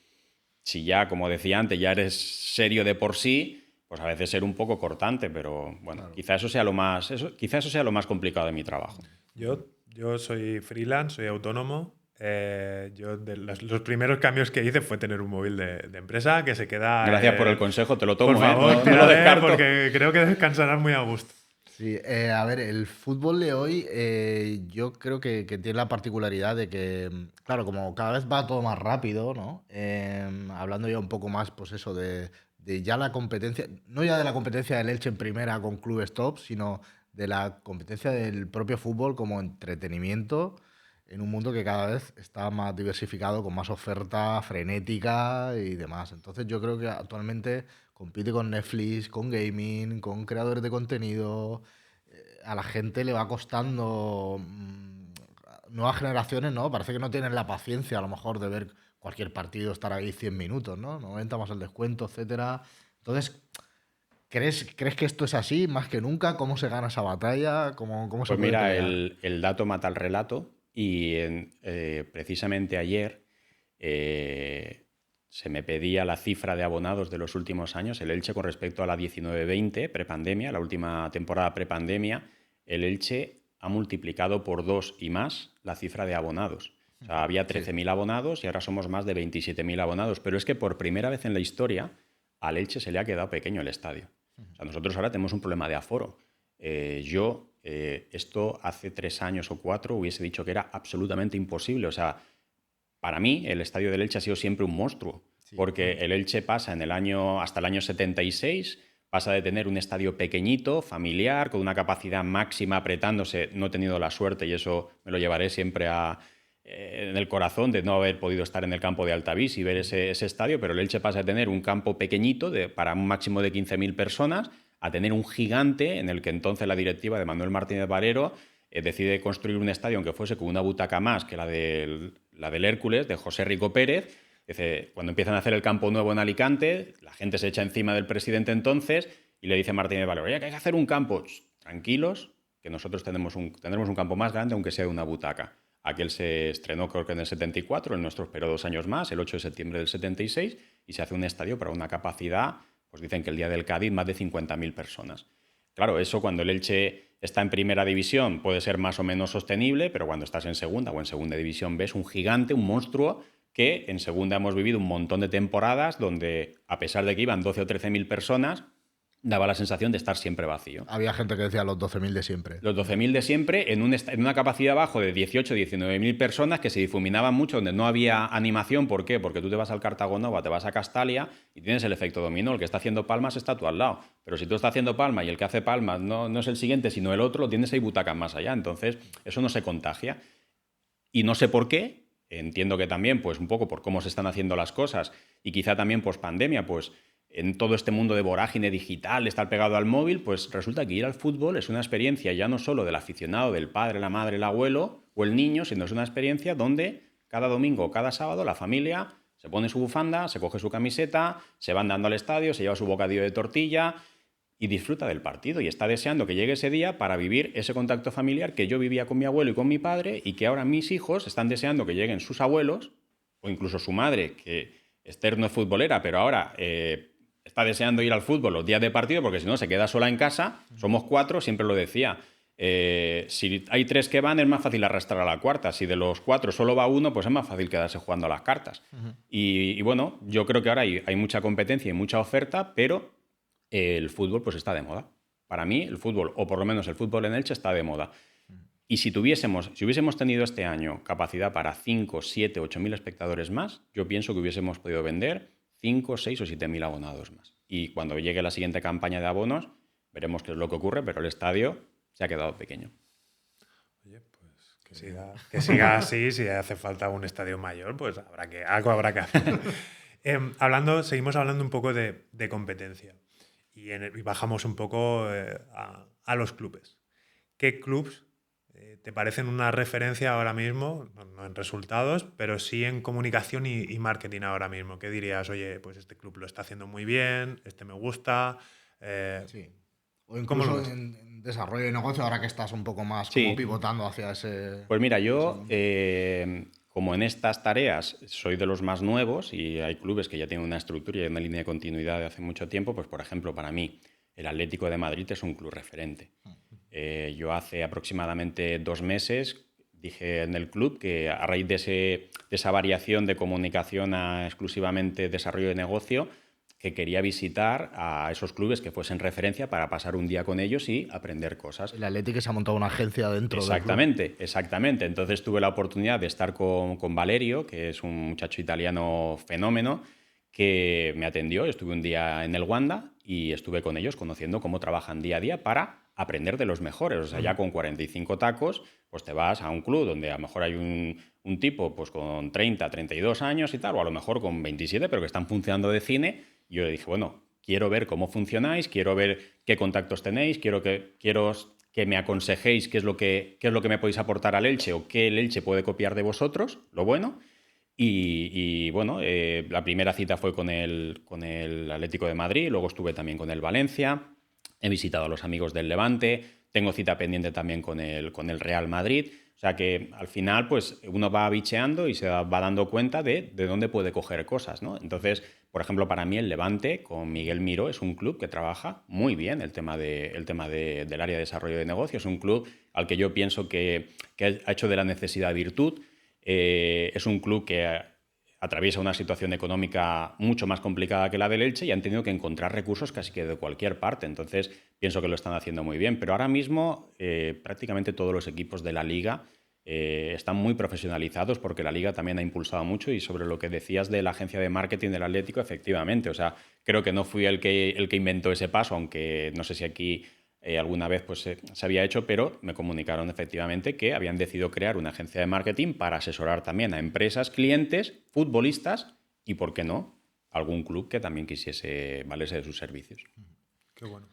si ya, como decía antes, ya eres serio de por sí, pues a veces ser un poco cortante, pero bueno, claro. Quizá eso sea lo más complicado de mi trabajo. Yo soy freelance, soy autónomo. Los primeros cambios que hice fue tener un móvil de empresa que se queda... Gracias por el consejo, te lo tomo. Por favor, no lo descarto. Porque creo que descansarás muy a gusto. Sí, a ver, el fútbol de hoy yo creo que tiene la particularidad de que, claro, como cada vez va todo más rápido, ¿no? Hablando ya un poco más, pues eso, de ya la competencia, no ya de la competencia del Elche en primera con clubes top, sino de la competencia del propio fútbol como entretenimiento. en un mundo que cada vez está más diversificado, con más oferta frenética y demás. Entonces yo creo que actualmente compite con Netflix, con gaming, con creadores de contenido. A la gente le va costando nuevas generaciones, ¿no? Parece que no tienen la paciencia a lo mejor de ver cualquier partido, estar ahí 100 minutos, ¿no? 90 más el descuento, etcétera. Entonces, ¿crees que esto es así más que nunca? ¿Cómo se gana esa batalla? ¿Cómo se Pues puede mira, pelear? el dato mata al relato y precisamente ayer se me pedía la cifra de abonados de los últimos años. El Elche con respecto a la 19-20, prepandemia, la última temporada prepandemia, el Elche ha multiplicado por 2 y más la cifra de abonados. O sea, había 13.000 abonados y ahora somos más de 27.000 abonados. Pero es que por primera vez en la historia al Elche se le ha quedado pequeño el estadio. O sea, nosotros ahora tenemos un problema de aforo. Esto hace 3 años o 4 hubiese dicho que era absolutamente imposible. O sea, para mí el estadio del Elche ha sido siempre un monstruo, porque el Elche pasa hasta el año 76, pasa de tener un estadio pequeñito, familiar, con una capacidad máxima apretándose. No he tenido la suerte, y eso me lo llevaré siempre en el corazón, de no haber podido estar en el campo de Altavís y ver ese estadio, pero el Elche pasa de tener un campo pequeñito para un máximo de 15.000 personas a tener un gigante en el que entonces la directiva de Manuel Martínez Barero decide construir un estadio, aunque fuese con una butaca más que la del Hércules, de José Rico Pérez. Dice, cuando empiezan a hacer el campo nuevo en Alicante, la gente se echa encima del presidente entonces y le dice a Martínez Valero, oye, que hay que hacer un campo. Tranquilos, que nosotros tendremos un campo más grande, aunque sea de una butaca. Aquel se estrenó creo que en el 74, el nuestro esperó 2 años más, el 8 de septiembre del 76, y se hace un estadio para una capacidad, pues dicen que el día del Cádiz, más de 50.000 personas. Claro, eso cuando el Elche está en primera división puede ser más o menos sostenible, pero cuando estás en segunda o en segunda división ves un gigante, un monstruo, que en segunda hemos vivido un montón de temporadas donde, a pesar de que iban 12 o 13.000 personas, daba la sensación de estar siempre vacío. Había gente que decía los 12.000 de siempre. Los 12.000 de siempre en una capacidad bajo de 18 o 19.000 personas que se difuminaban mucho, donde no había animación. ¿Por qué? Porque tú te vas al Cartagonova, te vas a Castalia y tienes el efecto dominó. El que está haciendo palmas está tú al lado. Pero si tú estás haciendo palmas y el que hace palmas no es el siguiente, sino el otro, lo tienes ahí butacas más allá. Entonces, eso no se contagia. Y no sé por qué. Entiendo que también, pues un poco por cómo se están haciendo las cosas y quizá también post-pandemia, pues en todo este mundo de vorágine digital, estar pegado al móvil, pues resulta que ir al fútbol es una experiencia ya no solo del aficionado, del padre, la madre, el abuelo o el niño, sino es una experiencia donde cada domingo o cada sábado la familia se pone su bufanda, se coge su camiseta, se van dando al estadio, se lleva su bocadillo de tortilla y disfruta del partido y está deseando que llegue ese día para vivir ese contacto familiar que yo vivía con mi abuelo y con mi padre y que ahora mis hijos están deseando que lleguen sus abuelos o incluso su madre, que Esther no es futbolera, pero ahora está deseando ir al fútbol los días de partido porque si no se queda sola en casa. Somos 4, siempre lo decía. Si hay 3 que van, es más fácil arrastrar a la cuarta. Si de los 4 solo va uno, pues es más fácil quedarse jugando a las cartas. Y bueno, yo creo que ahora hay mucha competencia y mucha oferta, pero el fútbol pues está de moda. Para mí el fútbol, o por lo menos el fútbol en Elche, está de moda. Y si hubiésemos tenido este año capacidad para 5, 7, 8.000 espectadores más, yo pienso que hubiésemos podido vender 5, 6 o 7.000 abonados más. Y cuando llegue la siguiente campaña de abonos, veremos qué es lo que ocurre, pero el estadio se ha quedado pequeño. Oye, pues que siga así. Si hace falta un estadio mayor, pues algo habrá que hacer. Seguimos hablando un poco de competencia y bajamos un poco a los clubes. ¿Qué clubes te parecen una referencia ahora mismo, no en resultados, pero sí en comunicación y marketing ahora mismo? ¿Qué dirías? Oye, pues este club lo está haciendo muy bien, este me gusta. Sí. O incluso en desarrollo de negocio, ahora que estás un poco más como pivotando hacia ese... Pues mira, yo, como en estas tareas soy de los más nuevos y hay clubes que ya tienen una estructura y una línea de continuidad de hace mucho tiempo, pues por ejemplo, para mí, el Atlético de Madrid es un club referente. Yo hace aproximadamente 2 meses dije en el club que a raíz de esa variación de comunicación a exclusivamente desarrollo de negocio, que quería visitar a esos clubes que fuesen referencia para pasar un día con ellos y aprender cosas. El Atlético se ha montado una agencia dentro Exactamente, del club. Exactamente. Entonces tuve la oportunidad de estar con Valerio, que es un muchacho italiano fenómeno, que me atendió. Yo estuve un día en el Wanda y estuve con ellos conociendo cómo trabajan día a día para aprender de los mejores. O sea, ya con 45 tacos, pues te vas a un club donde a lo mejor hay un tipo pues con 30, 32 años y tal, o a lo mejor con 27, pero que están funcionando de cine. Y yo le dije, bueno, quiero ver cómo funcionáis, quiero ver qué contactos tenéis, quiero que me aconsejéis qué es lo que me podéis aportar al Elche o qué el Elche puede copiar de vosotros, lo bueno. Y bueno, la primera cita fue con el Atlético de Madrid, luego estuve también con el Valencia, he visitado a los amigos del Levante, tengo cita pendiente también con el Real Madrid. O sea que al final pues uno va bicheando y se va dando cuenta de dónde puede coger cosas, ¿no? Entonces, por ejemplo, para mí el Levante con Miguel Miró es un club que trabaja muy bien el tema del área de desarrollo de negocios. Es un club al que yo pienso que ha hecho de la necesidad virtud. Es un club que atraviesa una situación económica mucho más complicada que la del Elche y han tenido que encontrar recursos casi que de cualquier parte. Entonces, pienso que lo están haciendo muy bien. Pero ahora mismo prácticamente todos los equipos de la Liga están muy profesionalizados porque la Liga también ha impulsado mucho. Y sobre lo que decías de la agencia de marketing del Atlético, efectivamente. O sea, creo que no fui el que inventó ese paso, aunque no sé si aquí alguna vez pues, se había hecho, pero me comunicaron efectivamente que habían decidido crear una agencia de marketing para asesorar también a empresas, clientes, futbolistas y, ¿por qué no?, algún club que también quisiese valerse de sus servicios. Qué bueno.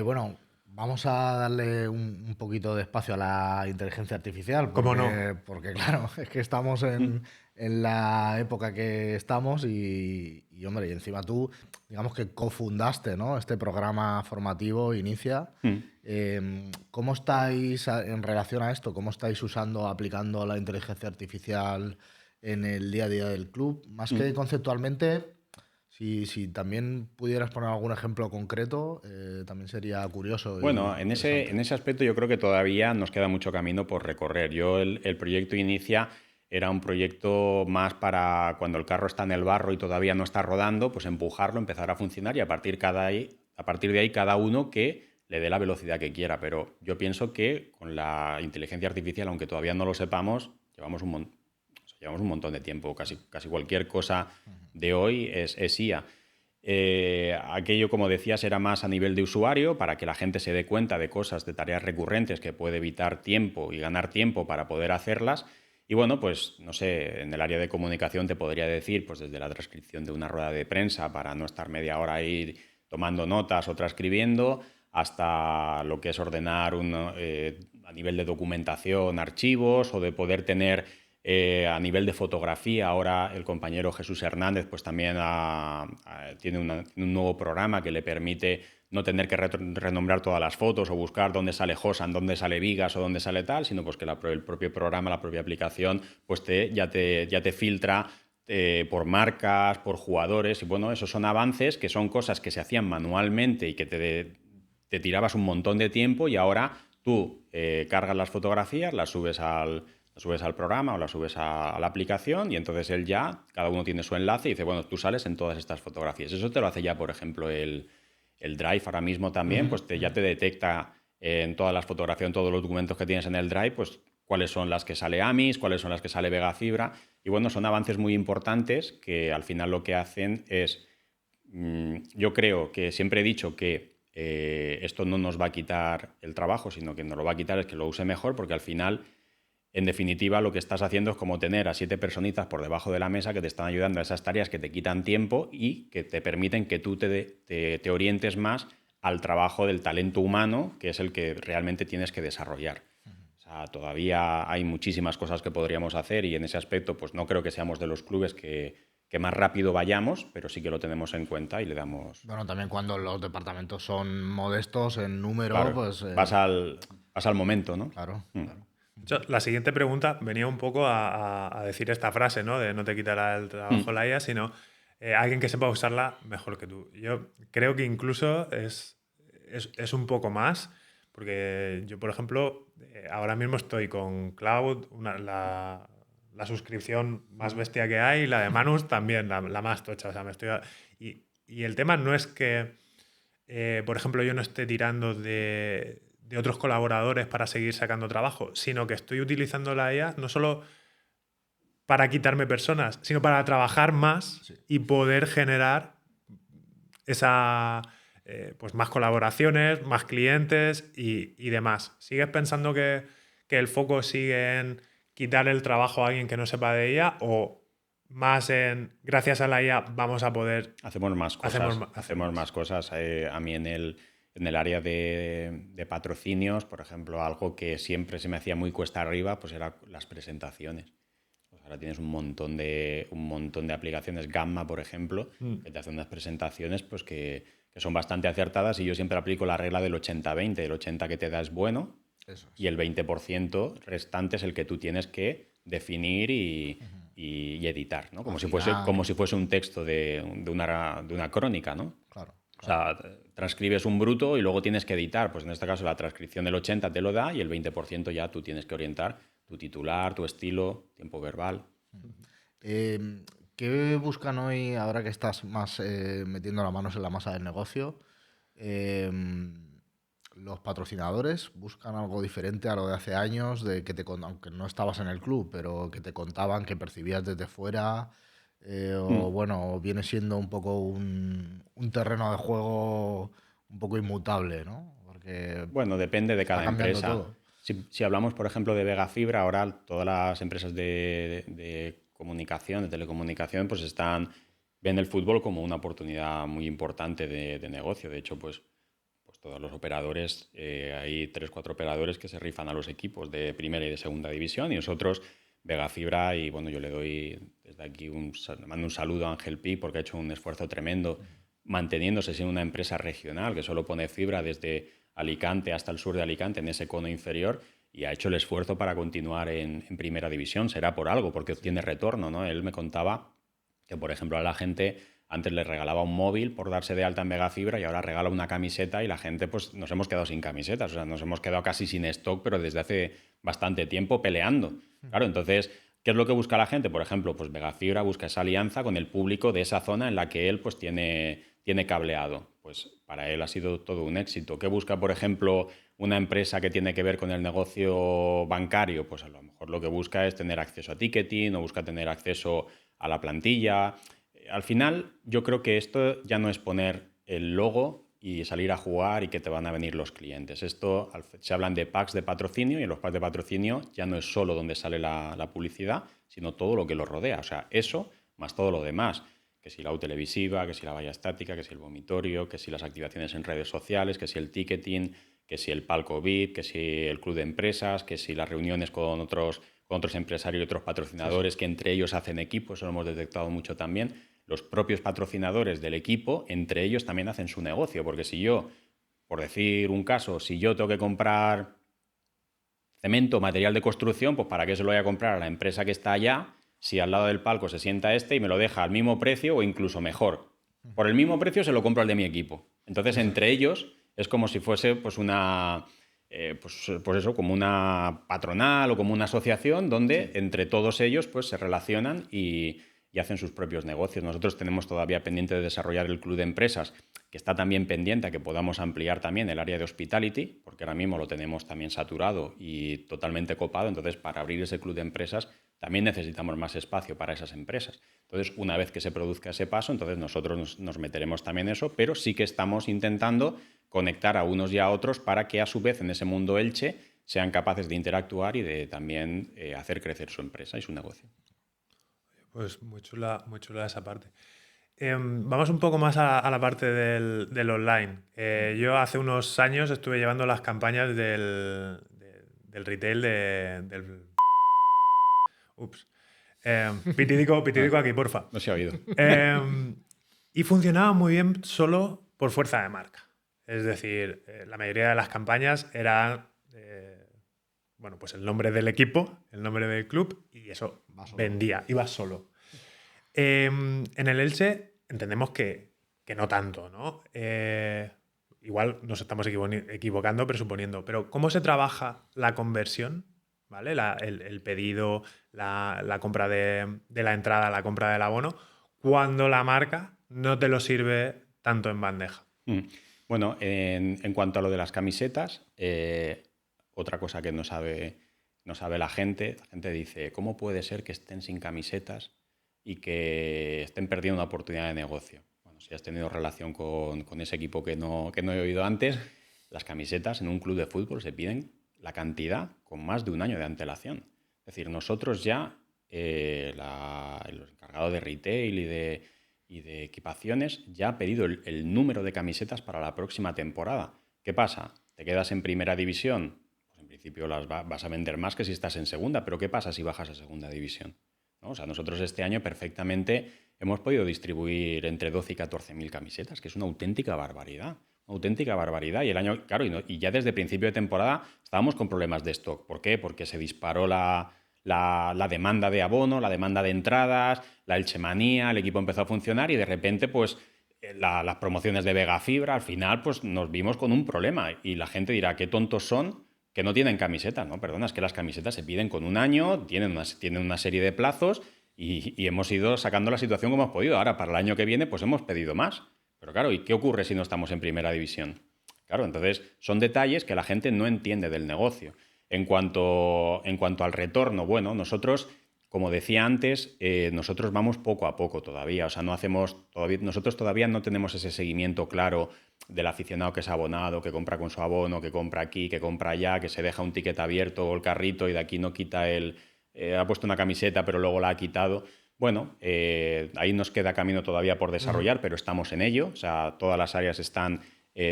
Bueno, vamos a darle un poquito de espacio a la inteligencia artificial. ¿Cómo no? Porque claro, es que estamos en la época que estamos hombre, y encima tú, digamos que cofundaste, ¿no?, este programa formativo Inicia. ¿Cómo estáis en relación a esto? ¿Cómo estáis aplicando la inteligencia artificial en el día a día del club? Más que conceptualmente, si también pudieras poner algún ejemplo concreto, también sería curioso. Bueno, en ese aspecto yo creo que todavía nos queda mucho camino por recorrer. El proyecto Inicia era un proyecto más para cuando el carro está en el barro y todavía no está rodando, pues empujarlo, empezar a funcionar y a partir de ahí cada uno que le dé la velocidad que quiera. Pero yo pienso que con la inteligencia artificial, aunque todavía no lo sepamos, llevamos un montón de tiempo. Casi cualquier cosa de hoy es IA. Aquello, como decías, era más a nivel de usuario para que la gente se dé cuenta de cosas, de tareas recurrentes que puede evitar tiempo y ganar tiempo para poder hacerlas. Y bueno, pues no sé, en el área de comunicación te podría decir, pues desde la transcripción de una rueda de prensa para no estar media hora ahí tomando notas o transcribiendo, hasta lo que es ordenar a nivel de documentación, archivos, o de poder tener a nivel de fotografía. Ahora el compañero Jesús Hernández pues también tiene un nuevo programa que le permite no tener que renombrar todas las fotos o buscar dónde sale Josan, dónde sale Vigas o dónde sale tal, sino pues que el propio programa, la propia aplicación, pues ya te filtra por marcas, por jugadores. Y bueno, esos son avances que son cosas que se hacían manualmente y que te tirabas un montón de tiempo, y ahora tú cargas las fotografías, las subes al programa o las subes a la aplicación, y entonces cada uno tiene su enlace y dice, bueno, tú sales en todas estas fotografías. Eso te lo hace ya, por ejemplo, el Drive ahora mismo también, pues ya te detecta en todas las fotografías, en todos los documentos que tienes en el Drive, pues cuáles son las que sale AMIS, cuáles son las que sale Vega Fibra. Y bueno, son avances muy importantes que al final lo que hacen es, yo creo que siempre he dicho que esto no nos va a quitar el trabajo, sino que nos lo va a quitar es que lo use mejor, porque al final, en definitiva, lo que estás haciendo es como tener a 7 personitas por debajo de la mesa que te están ayudando a esas tareas que te quitan tiempo y que te permiten que tú te orientes más al trabajo del talento humano, que es el que realmente tienes que desarrollar. O sea, todavía hay muchísimas cosas que podríamos hacer, y en ese aspecto pues no creo que seamos de los clubes que más rápido vayamos, pero sí que lo tenemos en cuenta y le damos... Bueno, también cuando los departamentos son modestos en número, claro, pues... vas al momento, ¿no? Claro, claro. La siguiente pregunta venía un poco a decir esta frase, ¿no? De no te quitará el trabajo la IA, sino alguien que sepa usarla mejor que tú. Yo creo que incluso es un poco más, porque yo, por ejemplo, ahora mismo estoy con Cloud, la suscripción más bestia que hay, y la de Manus también, la más tocha. O sea, y el tema no es que, por ejemplo, yo no esté tirando de otros colaboradores para seguir sacando trabajo, sino que estoy utilizando la IA no solo para quitarme personas, sino para trabajar más y poder generar esa pues más colaboraciones, más clientes y demás. ¿Sigues pensando que el foco sigue en quitar el trabajo a alguien que no sepa de ella o más en, gracias a la IA, vamos a poder... Hacemos más cosas. Hacemos más cosas. A mí en el área de patrocinios, por ejemplo, algo que siempre se me hacía muy cuesta arriba, pues eran las presentaciones. Pues ahora tienes un montón de aplicaciones, Gamma, por ejemplo, que te hacen unas presentaciones pues que son bastante acertadas, y yo siempre aplico la regla del 80-20. El 80 que te da es bueno. Eso es. Y el 20% restante es el que tú tienes que definir y editar, ¿no? Como si fuese un texto de una crónica, ¿no? Claro. O sea, transcribes un bruto y luego tienes que editar. Pues en este caso la transcripción del 80 te lo da, y el 20% ya tú tienes que orientar tu titular, tu estilo, tiempo verbal. ¿Qué buscan hoy, ahora que estás más metiendo las manos en la masa del negocio? Los patrocinadores buscan algo diferente a lo de hace años, de que aunque no estabas en el club, pero que te contaban, que percibías desde fuera, bueno, viene siendo un poco un terreno de juego un poco inmutable, ¿no? Porque bueno, depende de cada empresa. Todo. Si hablamos, por ejemplo, de Vega Fibra, ahora todas las empresas de comunicación, de telecomunicación, pues ven el fútbol como una oportunidad muy importante de negocio. De hecho, pues todos los operadores, hay 3-4 operadores que se rifan a los equipos de primera y de segunda división, y nosotros, Vega Fibra, y bueno, yo le doy desde aquí le mando un saludo a Ángel Pi, porque ha hecho un esfuerzo tremendo manteniéndose siendo una empresa regional que solo pone fibra desde Alicante hasta el sur de Alicante, en ese cono inferior, y ha hecho el esfuerzo para continuar en primera división. Será por algo, porque obtiene retorno, ¿no? Él me contaba que, por ejemplo, a la gente antes le regalaba un móvil por darse de alta en Vega Fibra, y ahora regala una camiseta, y la gente, pues nos hemos quedado sin camisetas. O sea, nos hemos quedado casi sin stock, pero desde hace bastante tiempo peleando. Claro, entonces, ¿qué es lo que busca la gente? Por ejemplo, pues Vega Fibra busca esa alianza con el público de esa zona en la que él pues tiene cableado. Pues para él ha sido todo un éxito. ¿Qué busca, por ejemplo, una empresa que tiene que ver con el negocio bancario? Pues a lo mejor lo que busca es tener acceso a ticketing, o busca tener acceso a la plantilla. Al final, yo creo que esto ya no es poner el logo y salir a jugar y que te van a venir los clientes. Esto, se hablan de packs de patrocinio, y en los packs de patrocinio ya no es solo donde sale la publicidad, sino todo lo que lo rodea. O sea, eso más todo lo demás. Que si la U televisiva, que si la valla estática, que si el vomitorio, que si las activaciones en redes sociales, que si el ticketing, que si el palco VIP, que si el club de empresas, que si las reuniones con otros empresarios y otros patrocinadores, que entre ellos hacen equipo. Eso lo hemos detectado mucho también. Los propios patrocinadores del equipo, entre ellos también hacen su negocio, porque si yo, por decir un caso, si yo tengo que comprar cemento, material de construcción, pues ¿para qué se lo voy a comprar a la empresa que está allá si al lado del palco se sienta y me lo deja al mismo precio o incluso mejor? Por el mismo precio se lo compro al de mi equipo. Entonces, entre ellos es como si fuese pues una... pues eso, como una patronal o como una asociación donde entre todos ellos pues se relacionan y hacen sus propios negocios. Nosotros tenemos todavía pendiente de desarrollar el club de empresas, que está también pendiente a que podamos ampliar también el área de hospitality, porque ahora mismo lo tenemos también saturado y totalmente copado. Entonces, para abrir ese club de empresas también necesitamos más espacio para esas empresas. Entonces, una vez que se produzca ese paso, entonces nosotros nos meteremos también en eso, pero sí que estamos intentando conectar a unos y a otros para que a su vez en ese mundo Elche sean capaces de interactuar y de también hacer crecer su empresa y su negocio. Pues muy chula esa parte. Vamos un poco más a la parte del online. Yo hace unos años estuve llevando las campañas del retail del... Ups. Pitidico aquí, porfa. No se ha oído. Y funcionaba muy bien solo por fuerza de marca. Es decir, la mayoría de las campañas eran bueno, pues el nombre del equipo, el nombre del club, y eso vendía, iba solo. En el Elche entendemos que no tanto, ¿no? Igual nos estamos equivocando presuponiendo, pero ¿cómo se trabaja la conversión? ¿Vale? El pedido, la compra de la entrada, la compra del abono, cuando la marca no te lo sirve tanto en bandeja. Bueno, en cuanto a lo de las camisetas, otra cosa que no sabe la gente dice, ¿cómo puede ser que estén sin camisetas y que estén perdiendo una oportunidad de negocio? Bueno, si has tenido relación con ese equipo que no he oído antes, las camisetas en un club de fútbol se piden la cantidad con más de un año de antelación. Es decir, nosotros ya, los encargados de retail y de equipaciones, ya ha pedido el número de camisetas para la próxima temporada. ¿Qué pasa? ¿Te quedas en primera división? Pues en principio las vas a vender más que si estás en segunda, pero ¿qué pasa si bajas a segunda división? ¿No? O sea, nosotros este año perfectamente hemos podido distribuir entre 12 y 14.000 camisetas, que es una auténtica barbaridad. Una auténtica barbaridad. Y el año, claro, y ya desde principio de temporada estábamos con problemas de stock. ¿Por qué? Porque se disparó la demanda de abono, la demanda de entradas, la elchemanía, el equipo empezó a funcionar y de repente, pues, las promociones de Vega Fibra, al final, pues nos vimos con un problema. Y la gente dirá, qué tontos son que no tienen camisetas, ¿no? Perdona, es que las camisetas se piden con un año, tienen una serie de plazos y hemos ido sacando la situación como hemos podido. Ahora, para el año que viene, pues hemos pedido más. Pero claro, ¿y qué ocurre si no estamos en primera división? Claro, entonces son detalles que la gente no entiende del negocio. En cuanto al retorno, bueno, nosotros, como decía antes, nosotros vamos poco a poco todavía. O sea, nosotros todavía no tenemos ese seguimiento claro del aficionado que es abonado, que compra con su abono, que compra aquí, que compra allá, que se deja un ticket abierto o el carrito y de aquí no quita ha puesto una camiseta pero luego la ha quitado. Bueno, ahí nos queda camino todavía por desarrollar, pero estamos en ello. O sea, todas las áreas están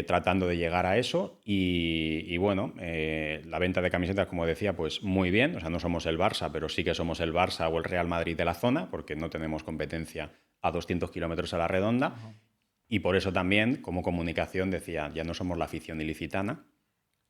tratando de llegar a eso y bueno, la venta de camisetas, como decía, pues muy bien. O sea, no somos el Barça, pero sí que somos el Barça o el Real Madrid de la zona, porque no tenemos competencia a 200 kilómetros a la redonda. Y por eso también, como comunicación, decía, ya no somos la afición ilicitana,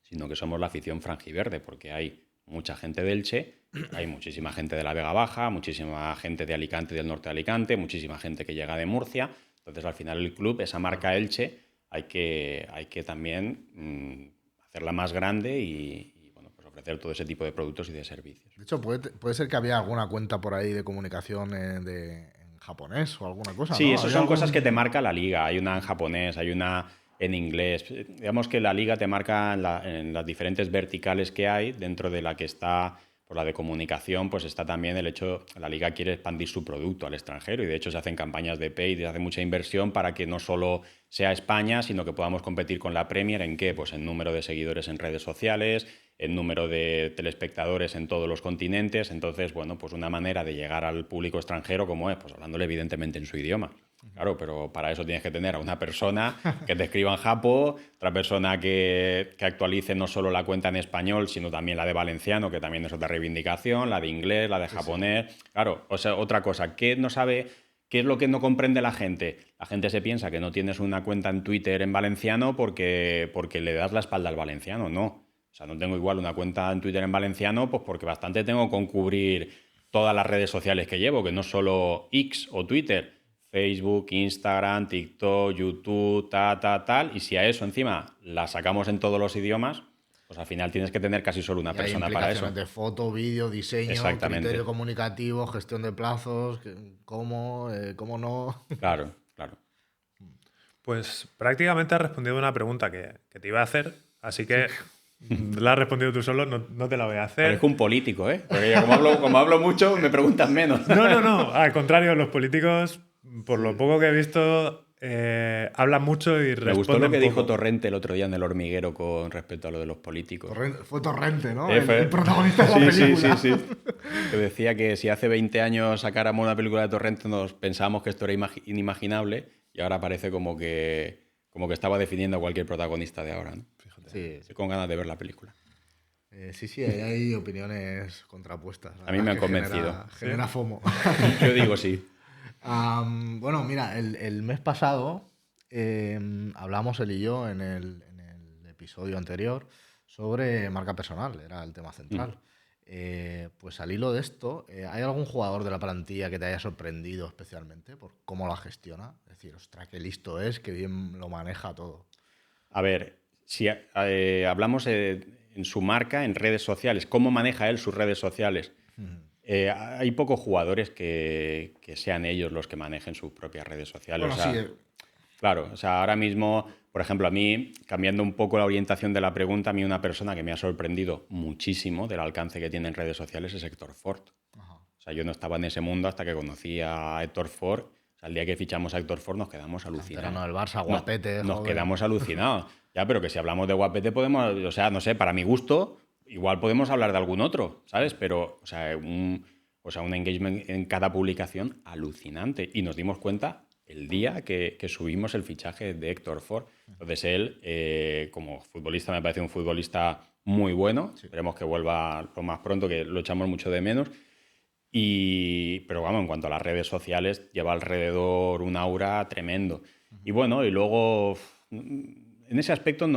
sino que somos la afición franjiverde, porque hay mucha gente de Elche, hay muchísima gente de la Vega Baja, muchísima gente de Alicante y del norte de Alicante, muchísima gente que llega de Murcia. Entonces, al final, el club, esa marca Elche, hay que también hacerla más grande y bueno, pues ofrecer todo ese tipo de productos y de servicios. De hecho, puede ser que había alguna cuenta por ahí de comunicación en japonés o alguna cosa. Sí, ¿no? eso son cosas que te marca la liga. Hay una en japonés, hay una en inglés. Digamos que la liga te marca en las diferentes verticales que hay, dentro de la que está, por la de comunicación, pues está también el hecho, la liga quiere expandir su producto al extranjero y de hecho se hacen campañas de paid, se hace mucha inversión para que no solo sea España, sino que podamos competir con la Premier. ¿En qué? Pues en número de seguidores en redes sociales, en número de telespectadores en todos los continentes. Entonces, bueno, pues una manera de llegar al público extranjero, ¿cómo es? Pues hablándole evidentemente en su idioma. Claro, pero para eso tienes que tener a una persona que te escriba en japo, otra persona que actualice no solo la cuenta en español, sino también la de valenciano, que también es otra reivindicación, la de inglés, la de japonés. Claro, o sea, otra cosa, ¿qué no sabe? ¿Qué es lo que no comprende la gente? La gente se piensa que no tienes una cuenta en Twitter en valenciano porque le das la espalda al valenciano. No. O sea, no tengo igual una cuenta en Twitter en valenciano pues porque bastante tengo con cubrir todas las redes sociales que llevo, que no solo X o Twitter, Facebook, Instagram, TikTok, YouTube, tal. Y si a eso encima la sacamos en todos los idiomas, pues al final tienes que tener casi solo una persona para eso. De foto, vídeo, diseño, criterio comunicativo, gestión de plazos, cómo no. Claro. Pues prácticamente has respondido una pregunta que te iba a hacer, así que la has respondido tú solo, no te la voy a hacer. Parezco un político, ¿eh? Porque como hablo mucho, me preguntan menos. No. Al contrario, los políticos, por lo poco que he visto, hablan mucho y responden. Me gustó lo que poco. dijo Torrente el otro día en El Hormiguero con respecto a lo de los políticos. Fue Torrente, ¿no? El protagonista de la película. Sí. Que decía que si hace 20 años sacáramos una película de Torrente nos pensábamos que esto era inimaginable y ahora parece como que estaba definiendo a cualquier protagonista de ahora, ¿no? Fíjate. Sí. Estoy con ganas de ver la película. Sí, hay opiniones contrapuestas. A mí me han convencido. Genera FOMO. Yo digo sí. Bueno, mira, el mes pasado hablamos él y yo en el episodio anterior sobre marca personal, era el tema central. Pues al hilo de esto, ¿hay algún jugador de la plantilla que te haya sorprendido especialmente por cómo la gestiona? Es decir, ostras, qué listo es, qué bien lo maneja todo. A ver, si hablamos en su marca, en redes sociales, ¿cómo maneja él sus redes sociales? Hay pocos jugadores que sean ellos los que manejen sus propias redes sociales. Bueno, o sea, sí. Claro, o sea, ahora mismo, por ejemplo, a mí, cambiando un poco la orientación de la pregunta, a mí una persona que me ha sorprendido muchísimo del alcance que tiene en redes sociales es Héctor Ford. Ajá. O sea, yo no estaba en ese mundo hasta que conocí a Héctor Ford. O sea, el día que fichamos a Héctor Ford nos quedamos alucinados. Canterano del Barça, guapete, Nos joven. quedamos alucinados. Ya, pero que si hablamos de guapete podemos, o sea, no sé, para mi gusto, igual podemos hablar de algún otro, ¿sabes? Pero, o sea, un engagement en cada publicación alucinante. Y nos dimos cuenta el día que subimos el fichaje de Héctor Ford. Entonces él, como futbolista, me parece un futbolista muy bueno. Sí. Esperemos que vuelva lo más pronto, que lo echamos mucho de menos. Pero vamos, en cuanto a las redes sociales, lleva alrededor un aura tremendo. Y bueno, y luego, en ese aspecto,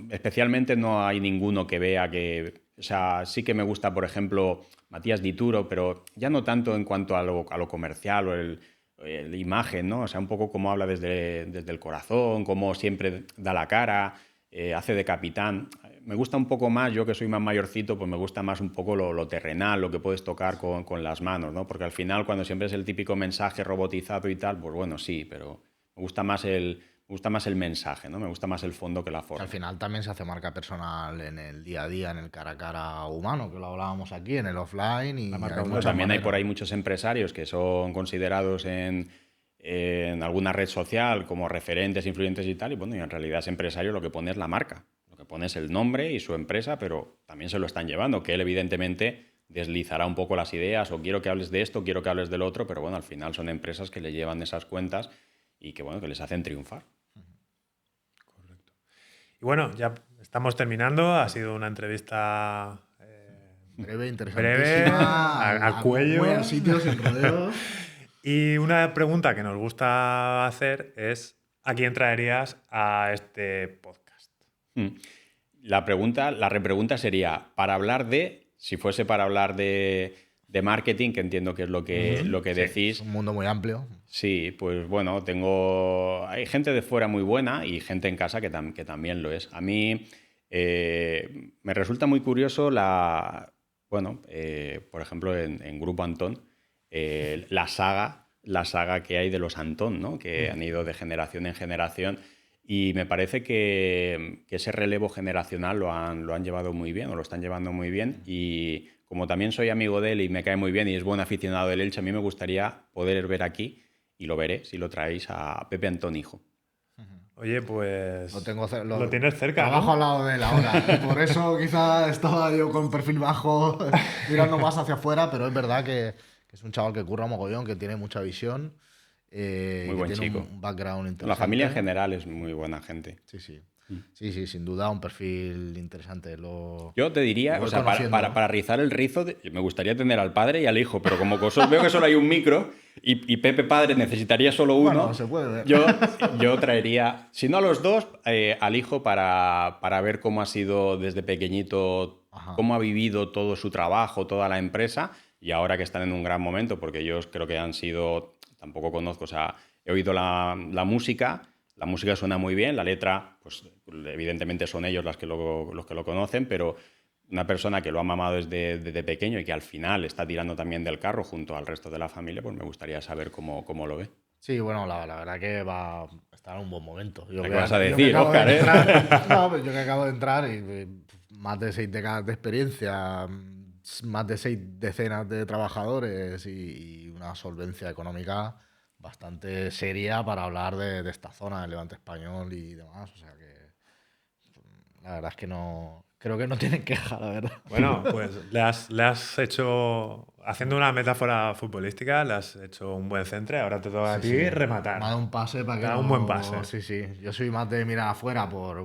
especialmente no hay ninguno que vea que... O sea, sí que me gusta, por ejemplo, Matías Dituro, pero ya no tanto en cuanto a lo comercial o la imagen, ¿no? O sea, un poco cómo habla desde el corazón, cómo siempre da la cara, hace de capitán. Me gusta un poco más, yo que soy más mayorcito, pues me gusta más un poco lo terrenal, lo que puedes tocar con las manos, ¿no? Porque al final, cuando siempre es el típico mensaje robotizado y tal, pues bueno, sí, pero me gusta más el mensaje, ¿no? Me gusta más el fondo que la forma. Al final también se hace marca personal en el día a día, en el cara a cara humano, que lo hablábamos aquí, en el offline. Y también hay por ahí muchos empresarios que son considerados en alguna red social como referentes, influyentes y tal, y bueno, y en realidad ese empresario lo que pone es la marca. Lo que pone es el nombre y su empresa, pero también se lo están llevando, que él evidentemente deslizará un poco las ideas, o quiero que hables de esto, quiero que hables del otro, pero bueno, al final son empresas que le llevan esas cuentas y que bueno, que les hacen triunfar. Correcto. Y bueno, ya estamos terminando, ha sido una entrevista breve, interesantísima, breve, a cuello. A sitios, sin rodeos. Y una pregunta que nos gusta hacer es, ¿a quién traerías a este podcast? La repregunta sería, si fuese para hablar de marketing, que entiendo que es lo que decís. Es un mundo muy amplio. Sí, pues bueno, hay gente de fuera muy buena y gente en casa que también lo es. A mí me resulta muy curioso por ejemplo, en Grupo Antón, la saga que hay de los Antón, ¿no? Que han ido de generación en generación, y me parece que ese relevo generacional lo han llevado muy bien, o lo están llevando muy bien, y como también soy amigo de él y me cae muy bien y es buen aficionado del Elche, a mí me gustaría poder ver aquí, y lo veré si lo traéis, a Pepe Antón hijo. Oye, pues lo tienes cerca, trabajo ¿no? al lado de él ahora. Y por eso quizá estaba yo con perfil bajo, mirando más hacia afuera, pero es verdad que es un chaval que curra mogollón, que tiene mucha visión. Muy buen tiene chico. un background interesante. La familia en general es muy buena gente. Sí. Sí, sin duda, un perfil interesante. Yo te diría, o sea, para rizar el rizo, me gustaría tener al padre y al hijo, pero como veo que solo hay un micro y Pepe padre necesitaría solo uno, bueno, se puede ver. yo traería, si no a los dos, al hijo para ver cómo ha sido desde pequeñito, cómo ha vivido todo su trabajo, toda la empresa, y ahora que están en un gran momento, porque ellos creo que han sido, tampoco conozco, o sea, he oído la música. La música suena muy bien, la letra, pues evidentemente son ellos los que lo conocen, pero una persona que lo ha mamado desde pequeño y que al final está tirando también del carro junto al resto de la familia, pues me gustaría saber cómo lo ve. Sí, bueno, la verdad que va a estar en un buen momento. ¿Qué vas a decir, Óscar? Yo que acabo de entrar y más de 6 décadas de experiencia, más de 6 decenas de trabajadores y una solvencia económica bastante seria para hablar de esta zona del Levante español y demás. O sea que la verdad es que no... Creo que no tienen queja, la verdad. Bueno, pues le has hecho... Haciendo una metáfora futbolística, le has hecho un buen centre. Ahora te toca a ti rematar. Me ha dado un pase para que un buen pase. Sí. Yo soy más de mirar afuera por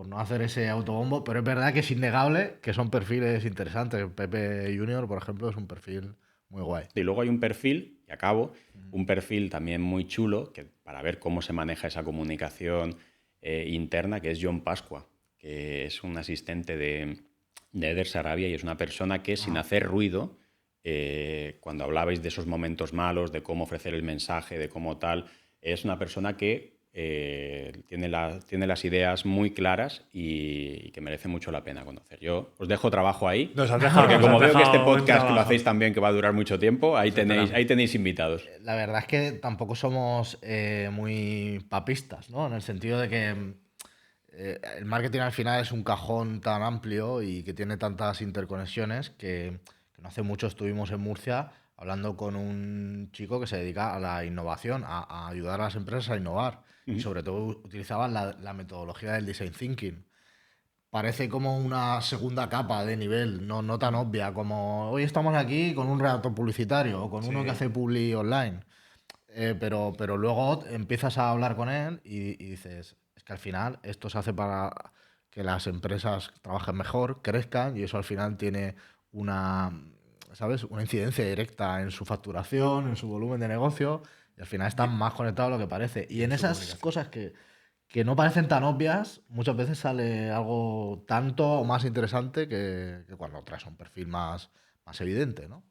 no hacer ese autobombo, pero es verdad que es innegable que son perfiles interesantes. Pepe Junior, por ejemplo, es un perfil muy guay. Y luego hay un perfil, y acabo, un perfil también muy chulo, que para ver cómo se maneja esa comunicación interna, que es John Pascua, que es un asistente de Eder Sarabia y es una persona que sin hacer ruido, cuando hablabais de esos momentos malos, de cómo ofrecer el mensaje, de cómo tal, es una persona que tiene las ideas muy claras y que merece mucho la pena conocer. Yo os dejo trabajo ahí, porque como veo que este podcast lo hacéis también, que va a durar mucho tiempo, ahí tenéis invitados. La verdad es que tampoco somos muy papistas, ¿no? En el sentido de que el marketing al final es un cajón tan amplio y que tiene tantas interconexiones que no hace mucho estuvimos en Murcia hablando con un chico que se dedica a la innovación, a ayudar a las empresas a innovar. Y sobre todo utilizaban la metodología del design thinking. Parece como una segunda capa de nivel, no tan obvia, como hoy estamos aquí con un redactor publicitario o con uno que hace publi online. Pero luego empiezas a hablar con él y dices, es que al final esto se hace para que las empresas trabajen mejor, crezcan, y eso al final tiene una, ¿sabes? Una incidencia directa en su facturación, en su volumen de negocio, y al final están más conectados de lo que parece. Y en esas cosas que no parecen tan obvias, muchas veces sale algo tanto o más interesante que cuando traes un perfil más evidente, ¿no?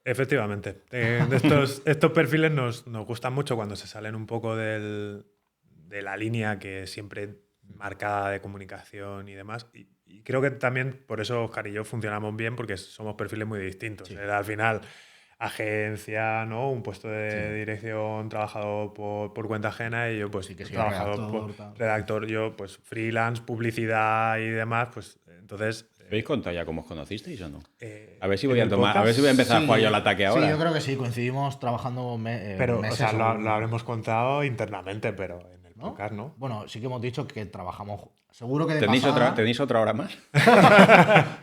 Efectivamente. Estos perfiles nos gustan mucho cuando se salen un poco de la línea que siempre marcada de comunicación y demás. Y creo que también por eso Óscar y yo funcionamos bien, porque somos perfiles muy distintos. Al final, agencia, ¿no? Un puesto de dirección trabajado por cuenta ajena, y yo pues que trabajado redactor, yo pues freelance, publicidad y demás, pues entonces... ¿Habéis contado ya cómo os conocisteis o no? A ver si voy a empezar a jugar yo al ataque ahora. Sí, yo creo que sí, coincidimos trabajando pero, meses. O sea, lo habremos contado internamente, pero en el podcast, ¿no? Bueno, sí que hemos dicho que trabajamos. Seguro que de ¿Tenéis pasada. otra hora más?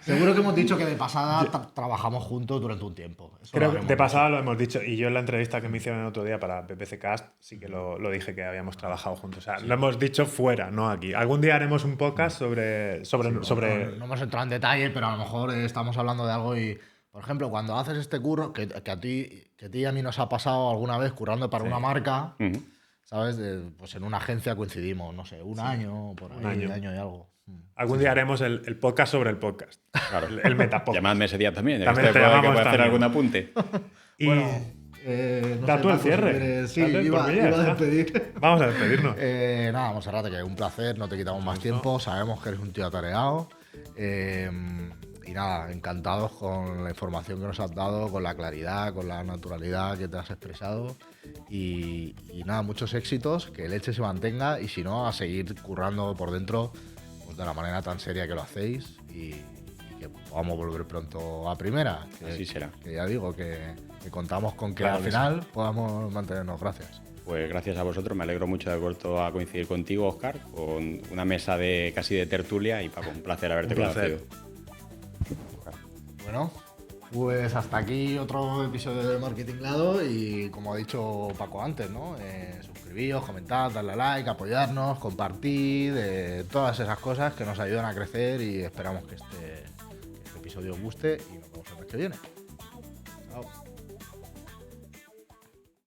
Seguro que hemos dicho que de pasada trabajamos juntos durante un tiempo. Eso creo que de pasada lo hemos dicho. Y yo en la entrevista que me hicieron el otro día para BBC Cast sí que lo dije, que habíamos trabajado juntos. O sea, lo hemos dicho fuera, no aquí. Algún día haremos un podcast sobre... No hemos entrado en detalle, pero a lo mejor estamos hablando de algo y... Por ejemplo, cuando haces este curro, que a ti y a mí nos ha pasado alguna vez currando para una marca, ¿sabes? Pues en una agencia coincidimos, no sé, un año, por ahí, un año y algo. Algún día haremos el podcast sobre el podcast. Claro. El metapodcast. Llamadme ese día también. También te puede llamamos hacer también. algún apunte. Y Bueno, da tú el cierre. Sí, Date, iba por a mí ya está. despedir. Vamos a despedirnos. Nada, Monserrate, que un placer, no te quitamos más tiempo, sabemos que eres un tío atareado. Y nada, encantados con la información que nos has dado, con la claridad, con la naturalidad que te has expresado. Y nada, muchos éxitos, que el Elche se mantenga, y si no, a seguir currando por dentro, pues de la manera tan seria que lo hacéis, y que podamos volver pronto a primera. Así será. Que ya digo, que contamos con que Claro al que final podamos mantenernos. Gracias. Pues gracias a vosotros, me alegro mucho de haber vuelto a coincidir contigo, Óscar, con una mesa casi de tertulia, y Paco, un placer haberte conocido. Bueno, pues hasta aquí otro episodio de Marketing Lado, y como ha dicho Paco antes, ¿no? Suscribíos, comentad, darle a like, apoyarnos, compartid, todas esas cosas que nos ayudan a crecer, y esperamos que este episodio os guste, y nos vemos el mes que viene. Chao.